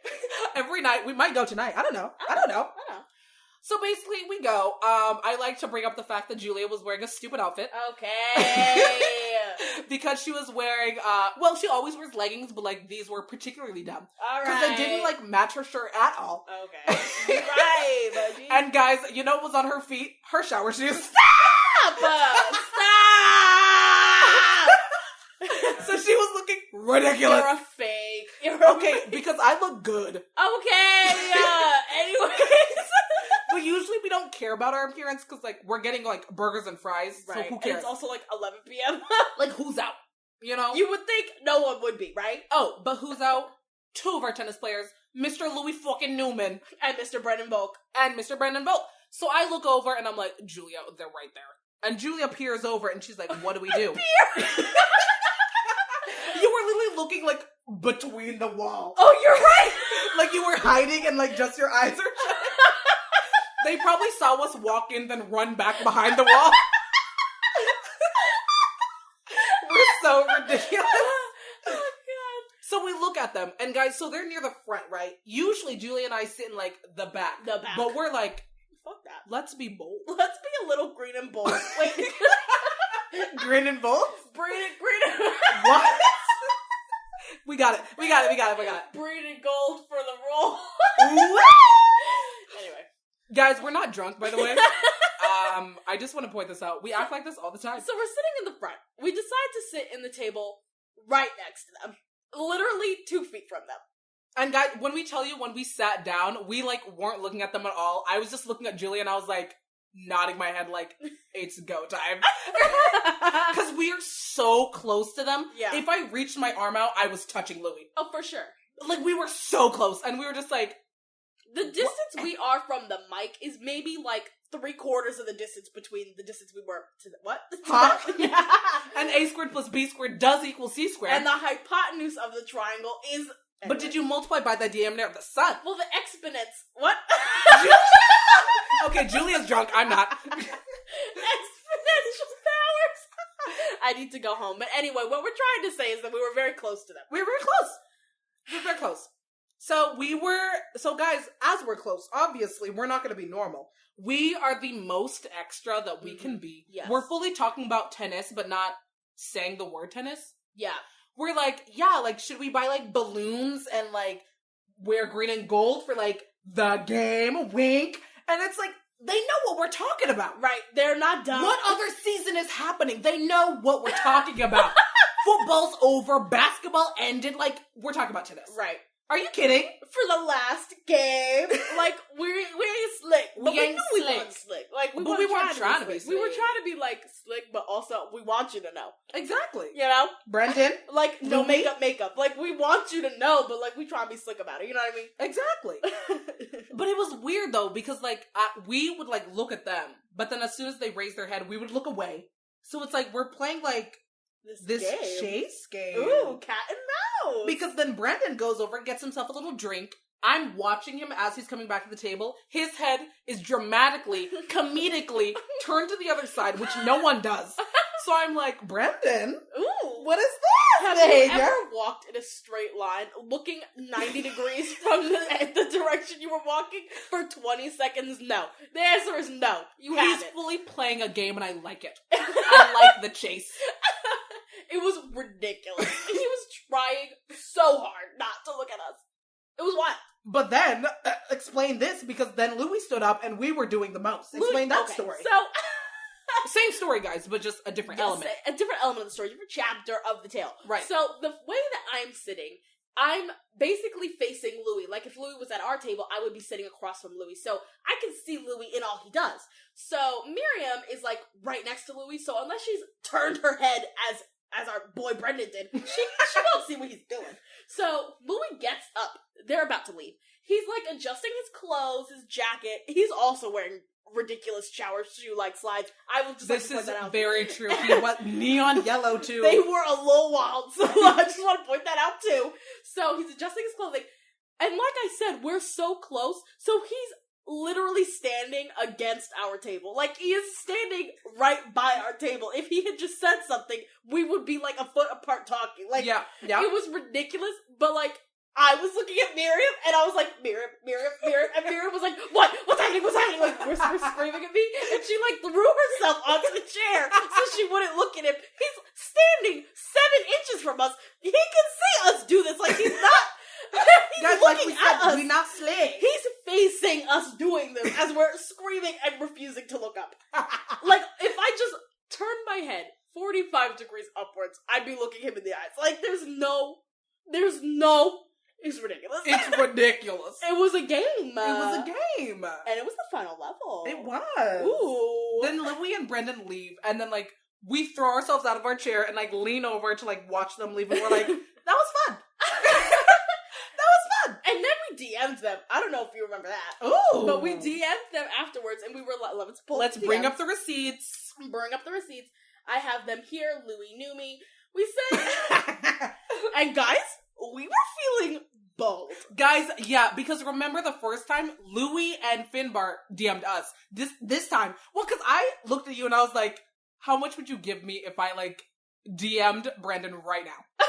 Every night. We might go tonight. I don't know. I don't know. So basically, we go. I like to bring up the fact that Julia was wearing a stupid outfit. Okay. Because she was wearing, well, she always wears leggings, but, like, these were particularly dumb. All Because right. they didn't, like, match her shirt at all. Okay. Right, Budgie. And, guys, you know what was on her feet? Her shower shoes. Stop! So she was looking ridiculous. You're a fake. You're Okay, because I look good. Okay. Anyways. But usually we don't care about our appearance because, like, we're getting, like, burgers and fries, Right. so who And cares? it's also like 11 p.m. Like, who's out? You know? You would think no one would be, right? Oh, but who's out? Two of our tennis players, Mr. Louis fucking Newman And Mr. Brendan Volk. and Mr. Brendan Bolt. So I look over and I'm like, Julia, they're right there. And Julia peers over and she's like, what do we do? You were literally looking, like, between the wall. Oh, you're right. Like you were hiding and, like, just your eyes are shut. They probably saw us walk in, then run back behind the wall. We're so ridiculous. Oh, God. So we look at them, and guys, so they're near the front, right? Usually Julia and I sit in, like, the back. The back. But we're like, Fuck that. let's be bold. Let's be a little green and bold. Wait. Grin and bold? Green. What? We got it. We got it. Green and gold for the roll. Anyway. Guys, we're not drunk, by the way. I just want to point this out. We act like this all the time. So we're sitting in the front. We decide to sit in the table right next to them. Literally 2 feet from them. And guys, when we tell you when we sat down, we, like, weren't looking at them at all. I was just looking at Julia and I was like, nodding my head like, it's go time. Because we are so close to them. Yeah. If I reached my arm out, I was touching Louis. Oh, for sure. Like, we were so close. And we were just like, The distance we are from the mic is maybe like 3/4 of the distance between the distance we were to the, what? Huh? Yeah. and A squared plus B squared does equal C squared. And the hypotenuse of the triangle is... But did you multiply by the diameter of the sun? Well, the exponents... What? Okay, Julia's drunk. I'm not. Exponential powers. I need to go home. But anyway, what we're trying to say is that we were very close to them. We were very close. We were very close. So guys, as we're close, obviously, we're not going to be normal. We are the most extra that we can be. Yes. We're fully talking about tennis, but not saying the word tennis. Yeah. We're like, yeah, like, should we buy, like, balloons and, like, wear green and gold for, like, the game? Wink. And it's like, they know what we're talking about. Right. They're not dumb. What other season is happening? They know what we're talking about. Football's over. Basketball ended. Like, we're talking about tennis. Right. Are you kidding? For the last game. Like, we ain't slick. But we ain't knew we slick. weren't slick. Like, But we weren't trying to be slick. We were slick. trying to be, like, slick, but also, we want you to know. Exactly. You know? Brendan? Like, no Louis? makeup. Like, we want you to know, but, like, we try to be slick about it. You know what Exactly. I mean? But it was weird, though, because, like, we would, like, look at them, but then as soon as they raised their head, we would look away. So it's like, we're playing, like, this game. chase game. Ooh, cat and mouse. Because then Brandon goes over and gets himself a little drink. I'm watching him as he's coming back to the table. His head is dramatically, comedically turned to the other side, which no one does. So I'm like, Brandon, Ooh. what is this Have you behavior? ever walked in a straight line, looking 90 degrees from the direction you were walking for 20 seconds? No. The answer is no. You He's haven't. fully playing a game and I like it. I like the chase. It was ridiculous. He was trying so hard not to look at us. It was wild. But then, explain this, because then Louis stood up and we were doing the most. Explain that Okay, story. So, Same story, guys, but just a different element. a different element of the story, different chapter of the tale. Right. So the way that I'm sitting, I'm basically facing Louis. Like if Louis was at our table, I would be sitting across from Louis. So I can see Louis in all he does. So Miriam is like right next to Louis. So unless she's turned her head as our boy Brendan did, she won't see what he's doing. So Louis gets up. They're about to leave. He's like adjusting his clothes, his jacket. He's also wearing ridiculous shower shoe-like slides. I will just This like is to point that out. very true. He went neon yellow, too. They were a little wild, so I just want to point that out too. So he's adjusting his clothing. And like I said, we're so close, so he's literally standing against our table. Like, he is standing right by our table. If he had just said something, we would be like a foot apart talking. Like, yeah. it was ridiculous, but like, I was looking at Miriam, and I was like, Miriam, and Miriam was like, what? What's happening? Like, we're screaming at me, and she, like, threw herself onto the chair so she wouldn't look at him. He's standing 7 inches from us. He can see us do this. Like, he's not... He's Guys, looking like we at said, us. we not slick. He's facing us doing this as we're screaming and refusing to look up. Like, if I just turned my head 45 degrees upwards, I'd be looking him in the eyes. Like, there's no... It's ridiculous. It's ridiculous. It was a game. It was a game. And it was the final level. It was. Ooh. Then Louis and Brendan leave, and then, like, we throw ourselves out of our chair and, like, lean over to, like, watch them leave, and we're like, that was fun. That was fun. And then we DM'd them. I don't know if you remember that. Ooh. But we DM'd them afterwards, and we were like, let's bring up the receipts. Bring up the receipts. I have them here. Louis knew me. We said... And guys, we were feeling bold. Guys, yeah, because remember the first time Louis and Finbar DM'd us. This time, well, because I looked at you and I was like, how much would you give me if I, like, DM'd Brandon right now?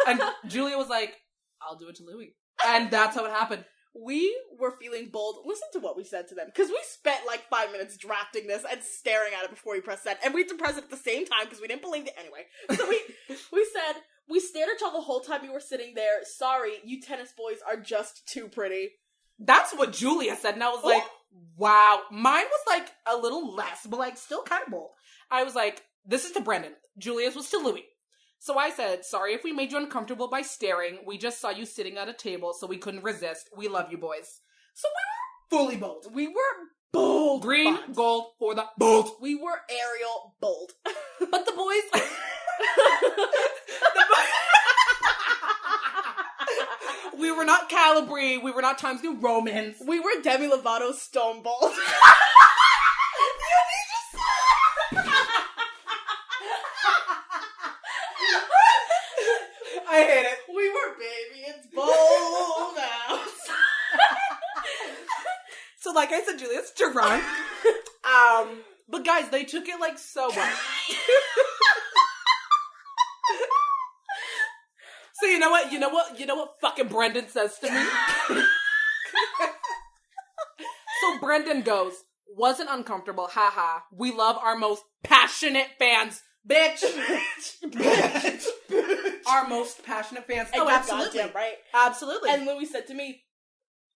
And Julia was like, I'll do it to Louis. And that's how it happened. We were feeling bold. Listen to what we said to them. Because we spent like 5 minutes drafting this and staring at it before we pressed send. And we had to press it at the same time because we didn't believe it anyway. So we said, we stared at y'all the whole time you were sitting there. Sorry, you tennis boys are just too pretty. That's what Julia said. And I was like, wow. Mine was like a little less, but like still kind of bold. I was like, this is to Brendan. Julia's was to Louis. So I said, sorry if we made you uncomfortable by staring. We just saw you sitting at a table, so we couldn't resist. We love you, boys. So we were fully bold. We were bold. Green, Font. gold for the bold. We were Ariel bold. But the boys... We were not Calibri. We were not Times New Romans. We were Demi Lovato stone bold. I hate it. We were baby, it's bold now. So like I said, Julia, it's Jerron. But guys, they took it like so well. So you know what fucking Brendan says to me? So Brendan goes, wasn't uncomfortable, haha. We love our most passionate fans. Bitch. Our most passionate fans. And Oh, you're absolutely. goddamn right. Absolutely. And Louis said to me,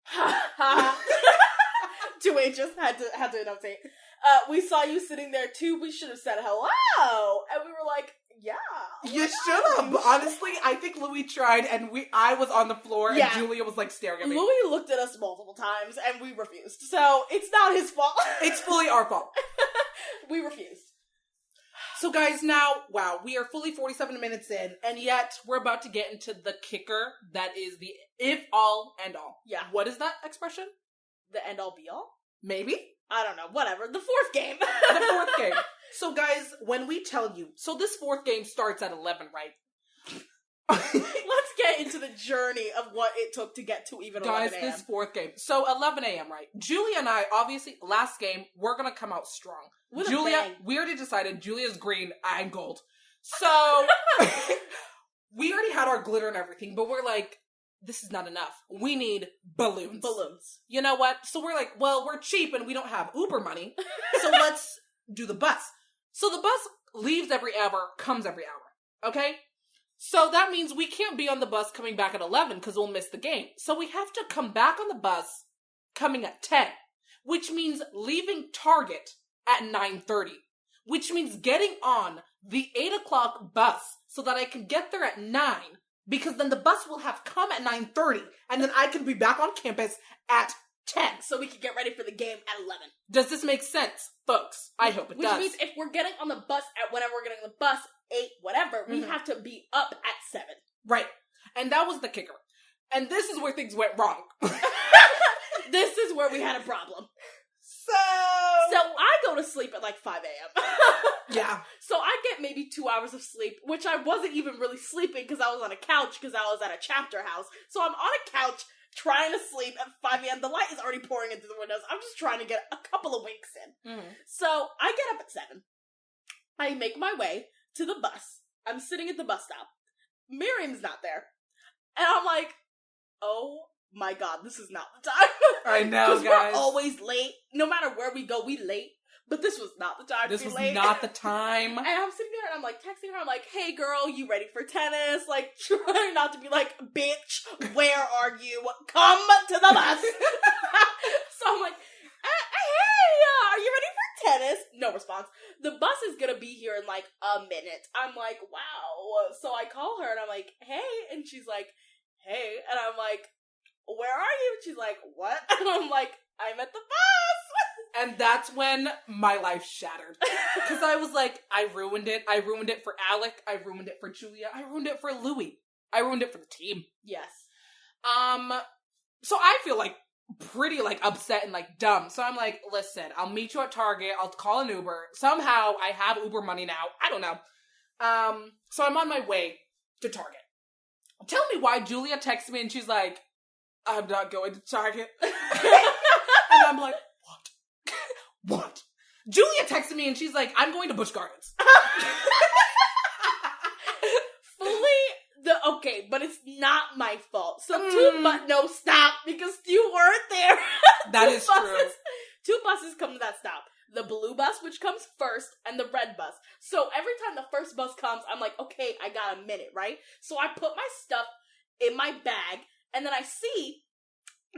ha ha. 2 H's, had to annotate. We saw you sitting there too, we should have said hello. And we were like, yeah. You should have. Honestly, I think Louis tried, and I was on the floor, Yeah. and Julia was like staring at me. Louis looked at us multiple times, and we refused. So, it's not his fault. It's fully our fault. We refused. So guys, now, wow, we are fully 47 minutes in, and yet we're about to get into the kicker that is the if all and all. Yeah. What is that expression? The end all be all? Maybe? I don't know, whatever. The fourth game. The fourth game. So guys, when we tell you, so this fourth game starts at 11, right? Let's get into the journey of what it took to get to even Guys, 11 a.m. this fourth game. So 11 a.m., right? Julia and I, obviously, last game, we're gonna come out strong. With a Julia, bang. we already decided Julia's green, I'm gold. So, we already had our glitter and everything, but we're like, this is not enough. We need balloons. Balloons. You know what? So we're like, well, we're cheap and we don't have Uber money, so let's do the bus. So the bus leaves every hour, comes every hour. Okay? So that means we can't be on the bus coming back at 11 because we'll miss the game. So we have to come back on the bus coming at 10, which means leaving Target at 9:30, which means getting on the 8 o'clock bus so that I can get there at 9, because then the bus will have come at 9:30, and then I can be back on campus at 10. So we could get ready for the game at 11. Does this make sense, folks? I hope it Which does. means if we're getting on the bus at whenever we're getting on the bus, 8, whatever, we have to be up at 7. Right. And that was the kicker. And this is where things went wrong. This is where we had a problem. So I go to sleep at like 5 a.m. yeah. So I get maybe 2 hours of sleep, which I wasn't even really sleeping because I was on a couch because I was at a chapter house. So I'm on a couch trying to sleep at 5 a.m. The light is already pouring into the windows. I'm just trying to get a couple of winks in. Mm-hmm. So I get up at 7. I make my way to the bus. I'm sitting at the bus stop. Miriam's not there. And I'm like, oh my god, this is not the time. I know, Because guys. we're always late. No matter where we go, we late. But this was not the time This to be was late. not the time. And I'm sitting there and I'm like texting her. I'm like, hey girl, you ready for tennis? Like, trying not to be like, bitch, where are you? Come to the bus. So I'm like, hey, are you ready for tennis? No response. The bus is gonna be here in like a minute. I'm like, wow. So I call her and I'm like, hey. And she's like, hey. And I'm like, where are you? And she's like, what? And I'm like, I'm at the bus. And that's when my life shattered. Because I was like, I ruined it. I ruined it for Alec. I ruined it for Julia. I ruined it for Louis. I ruined it for the team. Yes. So I feel like pretty like upset and like dumb. So I'm like, listen, I'll meet you at Target. I'll call an Uber. Somehow I have Uber money now. I don't know. So I'm on my way to Target. Tell me why Julia texts me and she's like, I'm not going to Target. And I'm like, what? Julia texted me and she's like, I'm going to Busch Gardens. Okay, but it's not my fault. So no, stop, because you weren't there. That is true. Two buses come to that stop. The blue bus, which comes first, and the red bus. So every time the first bus comes, I'm like, okay, I got a minute, right? So I put my stuff in my bag, and then I see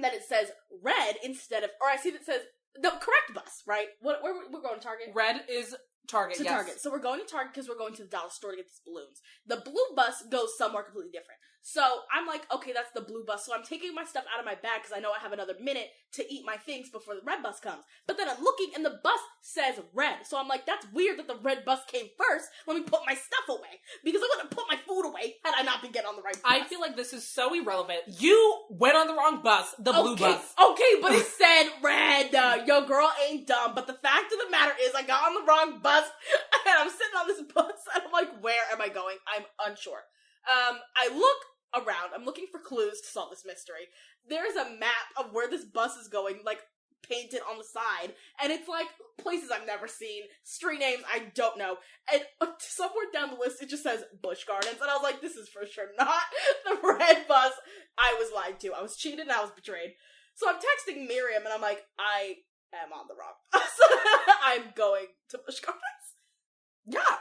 that it says red instead of, or I see that it says the correct bus, right? We're going to Target? Red is Target, to yes. Target. So we're going to Target because we're going to the dollar store to get these balloons. The blue bus goes somewhere completely different. So I'm like, okay, that's the blue bus. So I'm taking my stuff out of my bag because I know I have another minute to eat my things before the red bus comes. But then I'm looking and the bus says red. So I'm like, that's weird that the red bus came first. Let me put my stuff away. Because I wouldn't have put my food away had I not been getting on the right bus. I feel like this is so irrelevant. You went on the wrong bus, the blue bus. Okay, but it said red. Your girl ain't dumb. But the fact of the matter is I got on the wrong bus and I'm sitting on this bus and I'm like, where am I going? I'm unsure. I look around. I'm looking for clues to solve this mystery. There's a map of where this bus is going, like, painted on the side. And it's, like, places I've never seen. Street names I don't know. And somewhere down the list, it just says Busch Gardens. And I was like, this is for sure not the red bus. I was lied to. I was cheated and I was betrayed. So I'm texting Miriam and I'm like, I am on the wrong bus. I'm going to Busch Gardens. Yeah.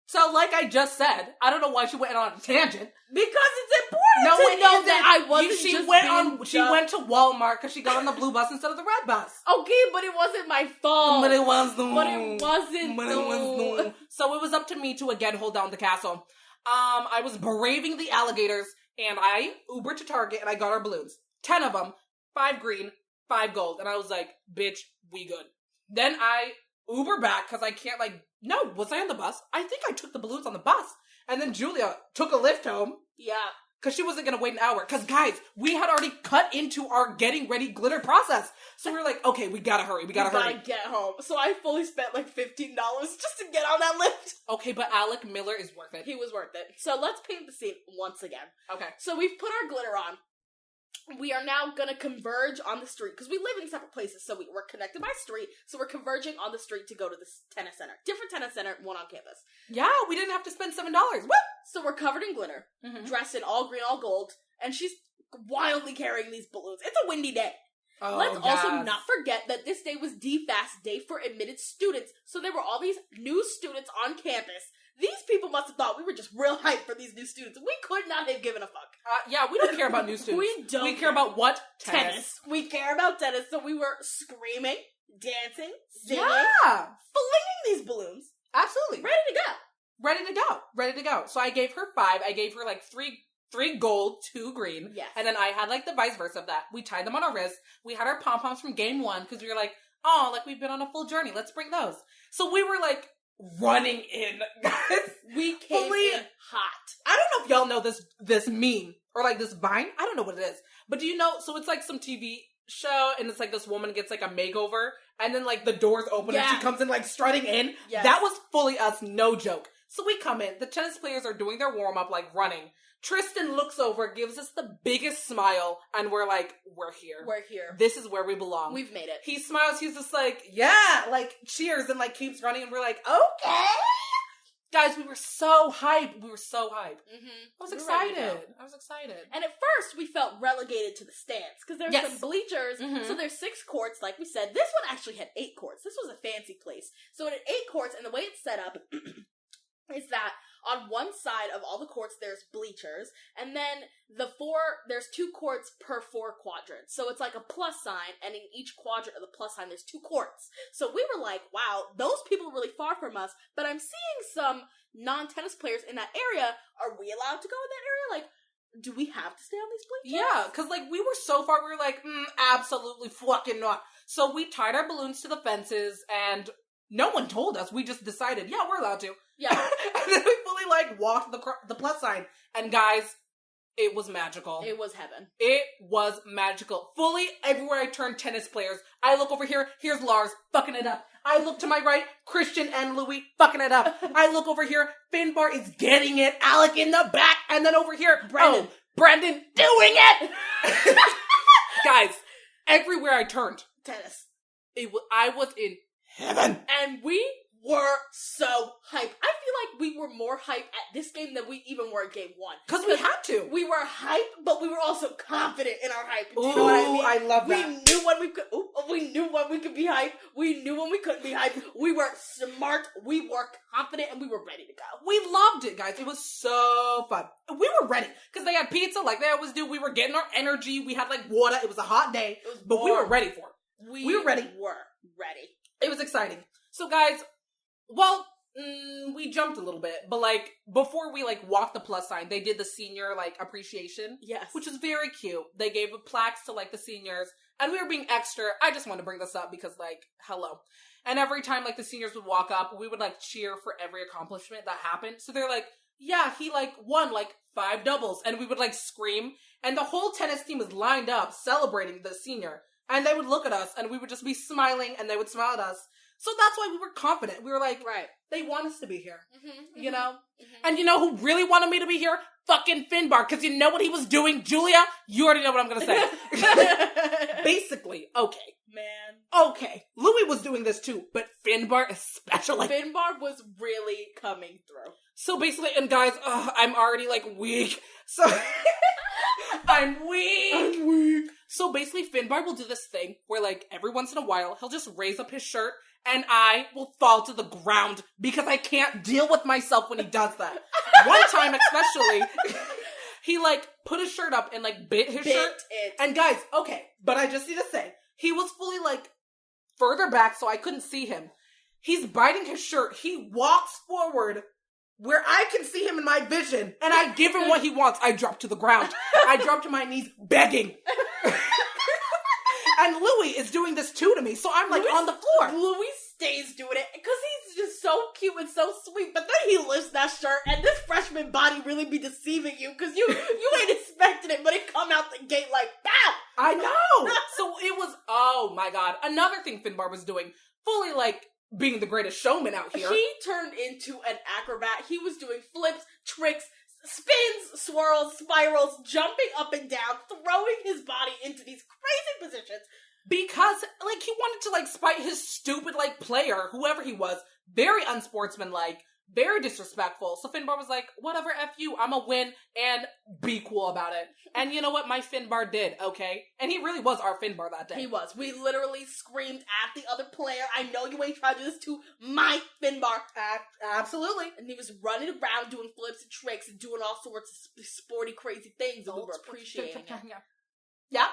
So, like I just said, I don't know why she went on a tangent. Because it's important to know that I wasn't She just went being on. She dumb. went to Walmart because she got on the blue bus instead of the red bus. Okay, but it wasn't my fault. But it was the. But it wasn't. But it was the. So it was up to me to again hold down the castle. I was braving the alligators, and I Ubered to Target, and I got our balloons. 10 of them, 5 green, 5 gold, and I was like, "Bitch, we good." Then I Uber back because I can't like. No, was I on the bus? I think I took the balloons on the bus. And then Julia took a lift home. Yeah. Because she wasn't going to wait an hour. Because, guys, we had already cut into our getting ready glitter process. So we were like, okay, we gotta hurry. We gotta hurry. Get home. So I fully spent like $15 just to get on that lift. Okay, but Alec Miller is worth it. He was worth it. So let's paint the scene once again. Okay. So we've put our glitter on. We are now gonna converge on the street, because we live in separate places, so we're connected by street, so we're converging on the street to go to this tennis center. Different tennis center, one on campus. Yeah, we didn't have to spend $7. Woo! So we're covered in glitter, dressed in all green, all gold, and she's wildly carrying these balloons. It's a windy day. Oh, Let's yes. also not forget that this day was DFAS Day for admitted students, so there were all these new students on campus. These people must have thought we were just real hyped for these new students. We could not have given a fuck. Yeah, we don't care about new students. We don't. We care about what? Tennis. We care about tennis, so we were screaming, dancing, singing, Yeah. flinging these balloons. Absolutely. Ready to go. Ready to go. Ready to go. So I gave her 5. I gave her like 3 gold, 2 green. Yes. And then I had like the vice versa of that. We tied them on our wrists. We had our pom-poms from game 1 because we were like, oh, like we've been on a full journey. Let's bring those. So we were like running in, guys. We came Fully in hot. I don't know if y'all know this meme or like this Vine. I don't know what it is. But do you know, so it's like some TV show and it's like this woman gets like a makeover and then like the doors open and she comes in like strutting in. Yes. That was fully us, no joke. So we come in, the tennis players are doing their warm-up, like running. Tristan looks over, gives us the biggest smile, and we're like, we're here. We're here. This is where we belong. We've made it. He smiles, he's just like, yeah, like cheers, and like keeps running, and we're like, okay. Guys, we were so hyped. Mm-hmm. I was excited. And at first, we felt relegated to the stands because there's Yes. some bleachers. Mhm. So there's 6 courts, like we said. This one actually had 8 courts. This was a fancy place. So it had 8 courts, and the way it's set up is that on one side of all the courts there's bleachers, and then there's 2 courts per 4 quadrants. So it's like a plus sign, and in each quadrant of the plus sign there's 2 courts. So we were like, wow, those people are really far from us, but I'm seeing some non-tennis players in that area. Are we allowed to go in that area? Like, do we have to stay on these bleachers? Yeah, because, like, we were so far, we were like, absolutely fucking not. So we tied our balloons to the fences, and no one told us. We just decided, yeah, we're allowed to. Yeah. And then we fully, like, walked the plus sign. And, guys, it was magical. It was heaven. It was magical. Fully, everywhere I turned, tennis players. I look over here, here's Lars, fucking it up. I look to my right, Christian and Louis, fucking it up. I look over here, Finbar is getting it, Alec in the back, and then over here, Brendan doing it! Guys, everywhere I turned, Tennis. I was in heaven. And we were so hyped. I feel like we were more hyped at this game than we even were at game 1. Because we had to. We were hyped, but we were also confident in our hype. Do you Ooh, know what I mean? I love that. We knew when we could. We knew when we could be hyped. We knew when we couldn't be hyped. We were smart. We were confident, and we were ready to go. We loved it, guys. It was so fun. We were ready because they had pizza, like they always do. We were getting our energy. We had like water. It was a hot day, but we were ready for it. We were ready. It was exciting. So, guys, well, we jumped a little bit, but like before we like walked the plus sign, they did the senior like appreciation, Yes, which was very cute. They gave plaques to like the seniors, and we were being extra. I just want to bring this up because like hello, and every time like the seniors would walk up, we would like cheer for every accomplishment that happened. So they're like, yeah, he like won like 5 doubles, and we would like scream, and the whole tennis team was lined up celebrating the senior, and they would look at us, and we would just be smiling, and they would smile at us. So that's why we were confident. We were like, right. They want us to be here, you know? Mm-hmm. And you know who really wanted me to be here? Fucking Finbar, because you know what he was doing? Julia, you already know what I'm going to say. Basically, okay. Man. Okay. Louis was doing this too, but Finbar especially. Finbar was really coming through. So basically, and guys, I'm already like weak. So, I'm weak. So basically, Finbar will do this thing where like every once in a while, he'll just raise up his shirt and I will fall to the ground because I can't deal with myself when he does that. One time especially, he like put his shirt up and like bit his shirt. And guys, okay, but I just need to say, he was fully like further back so I couldn't see him. He's biting his shirt. He walks forward where I can see him in my vision, and I give him what he wants. I drop to the ground. I drop to my knees begging. And Louis is doing this too to me, so I'm like on the floor. Louis stays doing it because he's just so cute and so sweet, but then he lifts that shirt, and this freshman body really be deceiving you because you ain't expecting it, but it come out the gate like, BOW! I know! So it was, oh my god. Another thing Finbar was doing, fully like being the greatest showman out here. He turned into an acrobat. He was doing flips, tricks, spins, swirls, spirals, jumping up and down, throwing his body into these crazy positions. Because, like, he wanted to, like, spite his stupid, like, player, whoever he was. Very unsportsmanlike, very disrespectful. So Finbar was like, whatever, F you, I'ma win, and be cool about it. And you know what? My Finbar did, okay? And he really was our Finbar that day. He was. We literally screamed at the other player, I know you ain't trying to do this to my Finbar. Absolutely. And he was running around doing flips and tricks and doing all sorts of sporty, crazy things, and we were appreciating it. Yeah.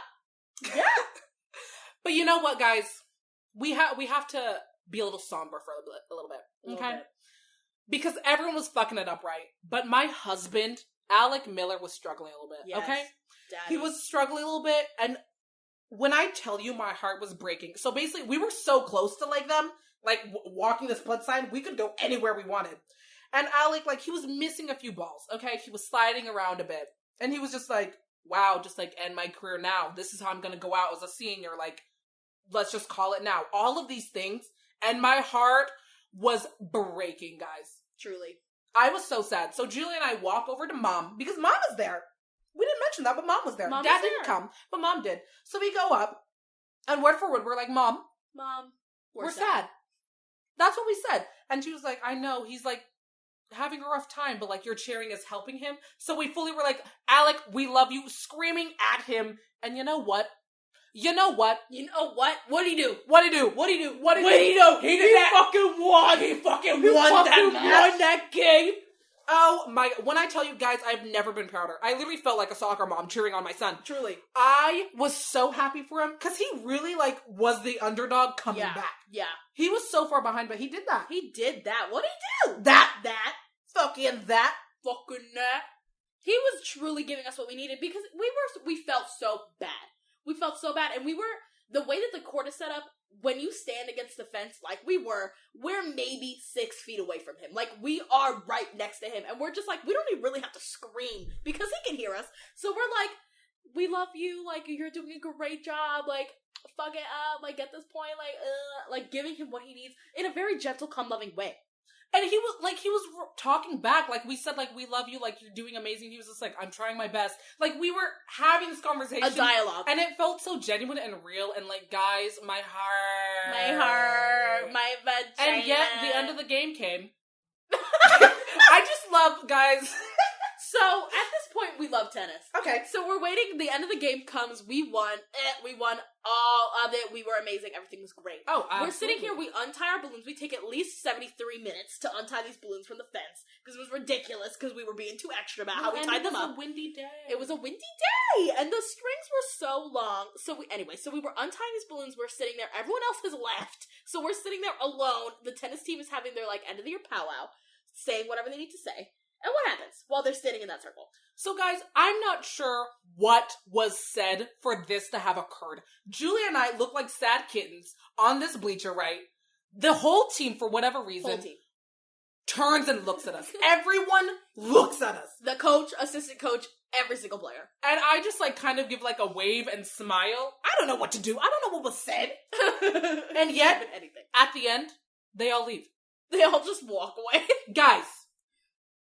Yeah. But you know what, guys? We have to be a little somber for a little bit. Okay? Because everyone was fucking it up right. But my husband, Alec Miller, was struggling a little bit. Yes, okay? Daddy. He was struggling a little bit, and when I tell you my heart was breaking, so basically we were so close to like them, like walking this blood sign, we could go anywhere we wanted. And Alec, like, he was missing a few balls, okay? He was sliding around a bit. And he was just like, wow, just like end my career now. This is how I'm gonna go out as a senior, like, let's just call it now. All of these things, and my heart was breaking, guys. Truly. I was so sad. So Julie and I walk over to Mom, because Mom was there. We didn't mention that, but Mom was there. Mom Dad was didn't there. come, but Mom did. So we go up, and word for word, we're like, Mom, Mom, we're sad. That's what we said. And she was like, I know. He's like, having a rough time, but like your cheering is helping him. So we fully were like, Alec, we love you, screaming at him. And you know what? You know what? You know what? What'd he do? What'd he do? What'd he do? What'd What'd he do? He did that. fucking won! He fucking He won fucking that won that game! Oh my, when I tell you guys, I've never been prouder. I literally felt like a soccer mom cheering on my son. Truly. I was so happy for him, because he really, like, was the underdog coming back. Yeah. He was so far behind, but he did that. He did that. What'd he do? That. Fucking that. He was truly giving us what we needed because we felt so bad. We felt so bad, and the way that the court is set up, when you stand against the fence like we're maybe 6 feet away from him. Like, we are right next to him, and we're just like, we don't even really have to scream because he can hear us. So we're like, we love you, like, you're doing a great job, like, fuck it up, like, at this point, like, giving him what he needs in a very gentle, calm, loving way. And he was talking back, like, we said, like, we love you, like, you're doing amazing. He was just like, I'm trying my best. Like, we were having this conversation. A dialogue. And it felt so genuine and real, and, like, guys, my heart. My vagina. And yet, the end of the game came. I just love, guys. So, at this point, we love tennis. Okay. So we're waiting, the end of the game comes, we won all of it, we were amazing, everything was great. Oh, absolutely. We're sitting here, we untie our balloons, we take at least 73 minutes to untie these balloons from the fence, because it was ridiculous, because we were being too extra about how we tied them up. It was a windy day. It was a windy day, and the strings were so long. So we were untying these balloons, we're sitting there, everyone else has left, so we're sitting there alone, the tennis team is having their, like, end of the year powwow, saying whatever they need to say. And what happens while they're standing in that circle? So guys, I'm not sure what was said for this to have occurred. Julia and I look like sad kittens on this bleacher, right? The whole team, for whatever reason, turns and looks at us. Everyone looks at us. The coach, assistant coach, every single player. And I just, like, kind of give, like, a wave and smile. I don't know what to do. I don't know what was said. And yet, at the end, they all leave. They all just walk away. Guys.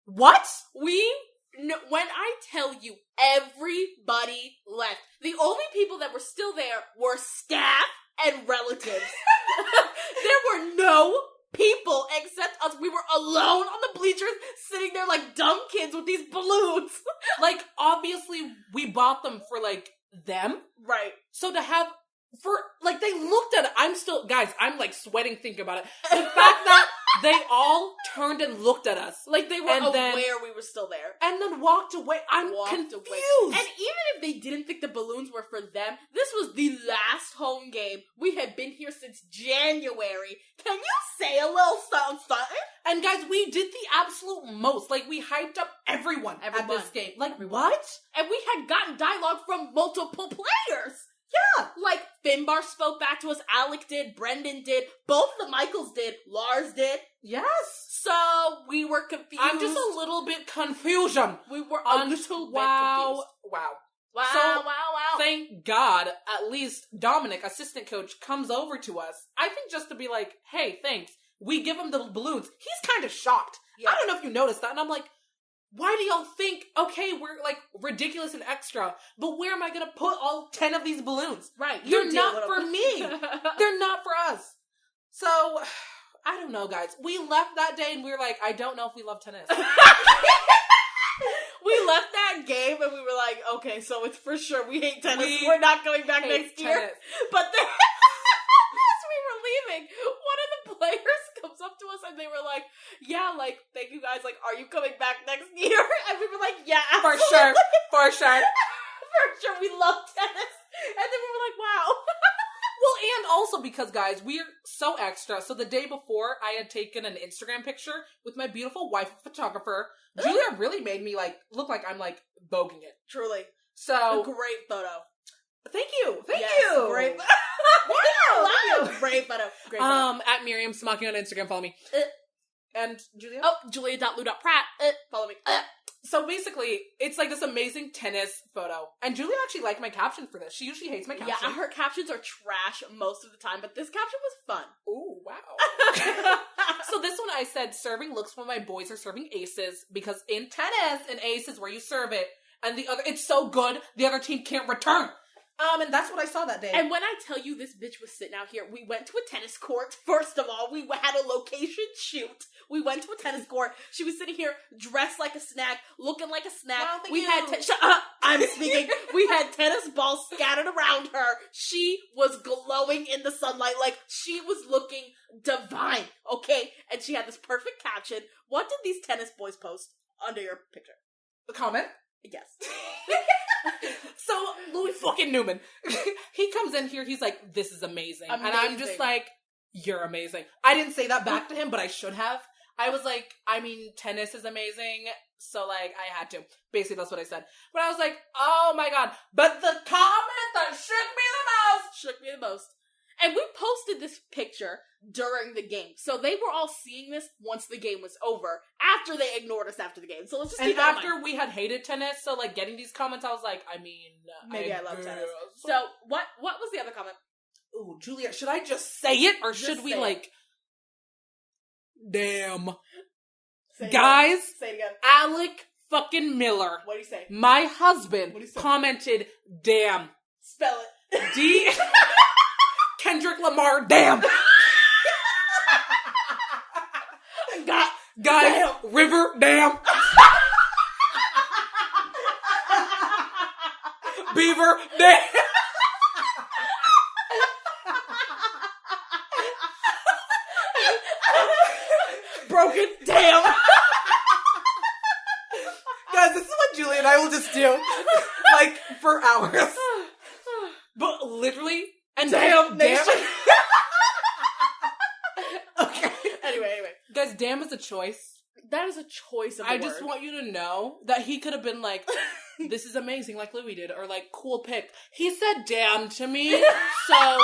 What? When I tell you, everybody left. The only people that were still there were staff and relatives. There were no people except us. We were alone on the bleachers, sitting there like dumb kids with these balloons. Like, obviously, we bought them for, like, them. Right. So to have, like, they looked at it. Guys, I'm, like, sweating thinking about it. The fact that they all turned and looked at us. Like, they were aware we were still there. And then walked away. I'm confused. And even if they didn't think the balloons were for them, this was the last home game. We had been here since January. Can you say a little something? And guys, we did the absolute most. Like, we hyped up everyone. at this game. Like, what? And we had gotten dialogue from multiple players. Yeah. Like, Finbar spoke back to us, Alec did, Brendan did, both the Michaels did, Lars did. Yes. So, we were confused. I'm just a little bit confusion. We were a little bit confused. Wow. Wow. Thank God, at least Dominic, assistant coach, comes over to us. I think just to be like, hey, thanks. We give him the balloons. He's kind of shocked. Yeah. I don't know if you noticed that. And I'm like, why do y'all think, okay, we're, like, ridiculous and extra, but where am I gonna put all 10 of these balloons? Right. They're not for me. They're not for us. So, I don't know, guys. We left that day and we were like, I don't know if we love tennis. We left that game and we were like, okay, so it's for sure we hate tennis. We're not going back next year. But then, as we were leaving, one of the players comes up to us and they were like, yeah, like, thank you guys, like, are you coming back next year? And we were like, yeah, absolutely. For sure. For sure, we love tennis. And then we were like, wow. Well, and also because, guys, we're so extra. So the day before, I had taken an Instagram picture with my beautiful wife, photographer. Julia really made me, like, look like I'm, like, voguing it. Truly. So. A great photo. Thank you. Thank you. Great photo. Wow. Great photo. Great photo. At Miriam Smocking on Instagram, follow me. And Julia? Oh, Julia.Lou.Pratt. Follow me. So basically, it's like this amazing tennis photo. And Julia actually liked my caption for this. She usually hates my caption. Yeah, her captions are trash most of the time, but this caption was fun. Ooh, wow. So this one I said, serving looks when my boys are serving aces, because in tennis, an ace is where you serve it, and the other, it's so good, the other team can't return. And that's what I saw that day. And when I tell you this bitch was sitting out here, we went to a tennis court. First of all, we had a location shoot. We went to a tennis court. She was sitting here dressed like a snack, looking like a snack. Wow, thank we you. had shut up. I'm speaking. We had tennis balls scattered around her. She was glowing in the sunlight like she was looking divine. Okay, and she had this perfect caption. What did these tennis boys post under your picture? The comment. Yes. So Louis fucking Newman, he comes in here. He's like, "This is amazing," and I'm just Amazing. like, "You're amazing." I didn't say that back to him, but I should have. I was like, I mean, tennis is amazing, so like I had to. Basically, that's what I said. But I was like, "Oh my god!" But the comment that shook me the most. And we posted this picture during the game. So they were all seeing this once the game was over, after they ignored us after the game. So let's just And keep that in mind. after we had hated tennis, so like getting these comments, I was like, I mean, Maybe I love tennis. guess. So what was the other comment? Ooh, Julia, should I just say it or Just should we say it. like? Damn, Say it guys, again. Say it again. Alec fucking Miller, What do you say? my husband, What do you say? commented, "Damn, Spell it. D." Kendrick Lamar, damn. God. Guys, River, damn. Beaver, damn. Broken. Damn. Guys, this is what Julie and I will just do. Like, for hours. But literally, and Damn, damn. nation. Okay. Anyway. Guys, damn is a choice. That is a choice of a I word. just want you to know that he could have been like, "This is amazing," like Louis did, or like, "Cool pick." He said "damn" to me, so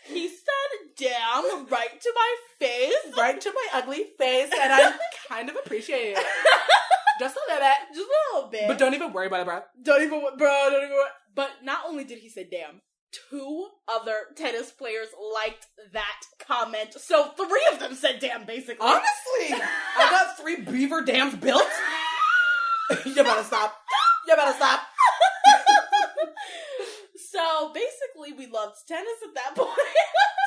He said damn right to my face. right to my ugly face, and I kind of appreciate it. Just a little bit. Just a little bit. But don't even worry about it, bro. Don't even. But not only did he say damn, 2 other tennis players liked that comment. So 3 of them said damn, basically. Honestly, I got 3 beaver dams built. You better stop. You better stop. So basically, we loved tennis at that point.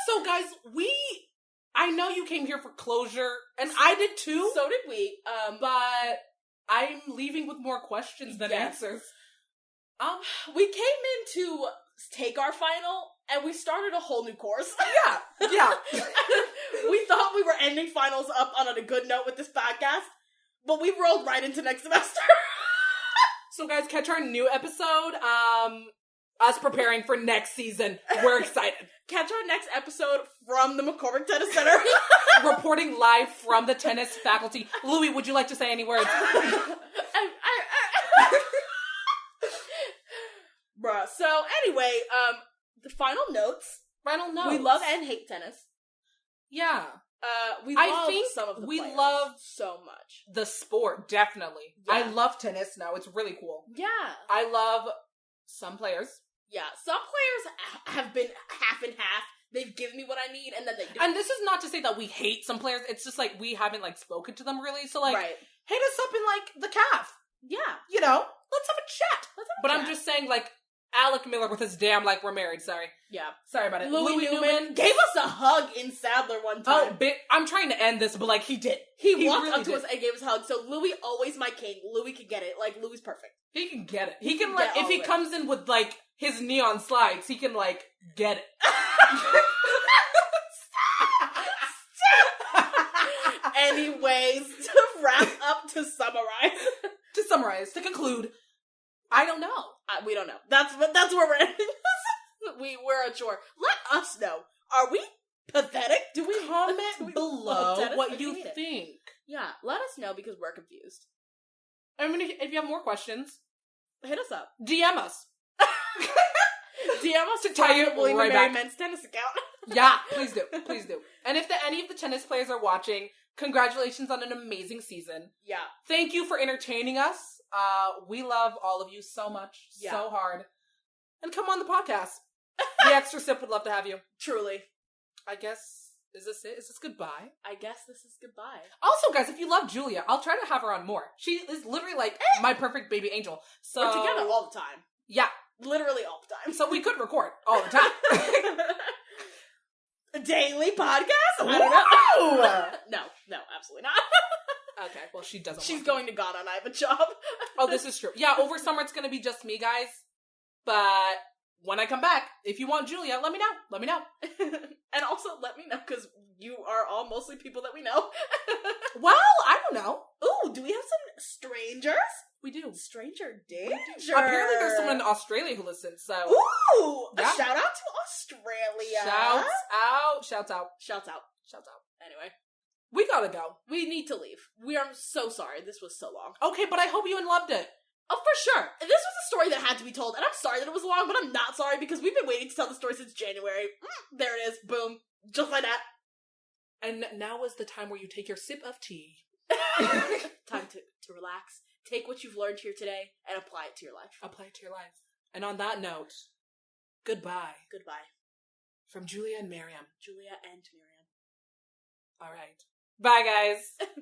So guys, I know you came here for closure, and I did too, So did we. but I'm leaving with more questions than Yes. answers. We came in to take our final, and we started a whole new course. Yeah. We thought we were ending finals up on a good note with this podcast, but we rolled right into next semester. So guys, catch our new episode, us preparing for next season. We're excited. Catch our next episode from the McCormick Tennis Center. Reporting live from the tennis faculty. Louis, would you like to say any words? Bruh. So anyway, the final notes. Final note. We love and hate tennis. Yeah. We I love think some of the we players love- so much. The sport, definitely. Yeah. I love tennis now. It's really cool. Yeah. I love some players. Yeah. Some players have been half and half. They've given me what I need, and then they don't. And this is not to say that we hate some players. It's just like we haven't like spoken to them really. So like, right. Hit us up in, like, the calf. Yeah. You know? let's have a chat. But I'm just saying, like, Alec Miller with his damn like we're married. Sorry. Yeah. Sorry about it. Louis Newman gave us a hug in Sadler one time. Oh, I'm trying to end this, but like he did. He He walked really up to did. us and gave us a hug. So Louis, always my king. Louis can get it. Like, Louis perfect. He can get it. He can Get like if all he of it. comes in with like his neon slides, he can like get it. Anyways, to wrap up, to summarize, To summarize, To conclude, I don't know. we don't know. That's where we're ending. We're unsure. Let us know. Are we pathetic? Do we Comment do we love below tennis or what do you we hate it? think. Yeah, let us know because we're confused. I mean, if you have more questions, Hit us up. DM us. DM us to tell you William right and Mary back. Men's tennis account. Yeah, please do. Please do. And if any of the tennis players are watching, congratulations on an amazing season. Yeah. Thank you for entertaining us. We love all of you so much, Yeah. so hard. And come on the podcast. The Extra Sip would love to have you. Truly. I guess Is this it? Is this goodbye? I guess this is goodbye. Also, guys, if you love Julia, I'll try to have her on more. She is literally like my perfect baby angel. So We're together all the time. Yeah. Literally all the time. So we could record all the time. A daily podcast? I don't know. No, absolutely not. Okay, well, she doesn't She's want going to God on I have a job. Oh, this is true. Yeah, over summer it's gonna be just me, guys. But when I come back, if you want Julia, let me know. Let me know. And also let me know, because you are all mostly people that we know. Well, I don't know. Ooh, do we have some strangers? We do. Stranger danger. Apparently there's someone in Australia who listens, so... Ooh! Yeah. A shout out to Australia. Shouts out. Shouts out. Shouts out. Shouts out. Anyway, We gotta go. we need to leave. We are so sorry. This was so long. Okay, but I hope you loved it. Oh, for sure. This was a story that had to be told, and I'm sorry that it was long, but I'm not sorry because we've been waiting to tell the story since January. There it is. Boom. Just like that. And now is the time where you take your sip of tea. Time to relax. Take what you've learned here today and apply it to your life. Apply it to your life. And on that note, goodbye. Goodbye. From Julia and Miriam. Julia and Miriam. All right. Bye, guys.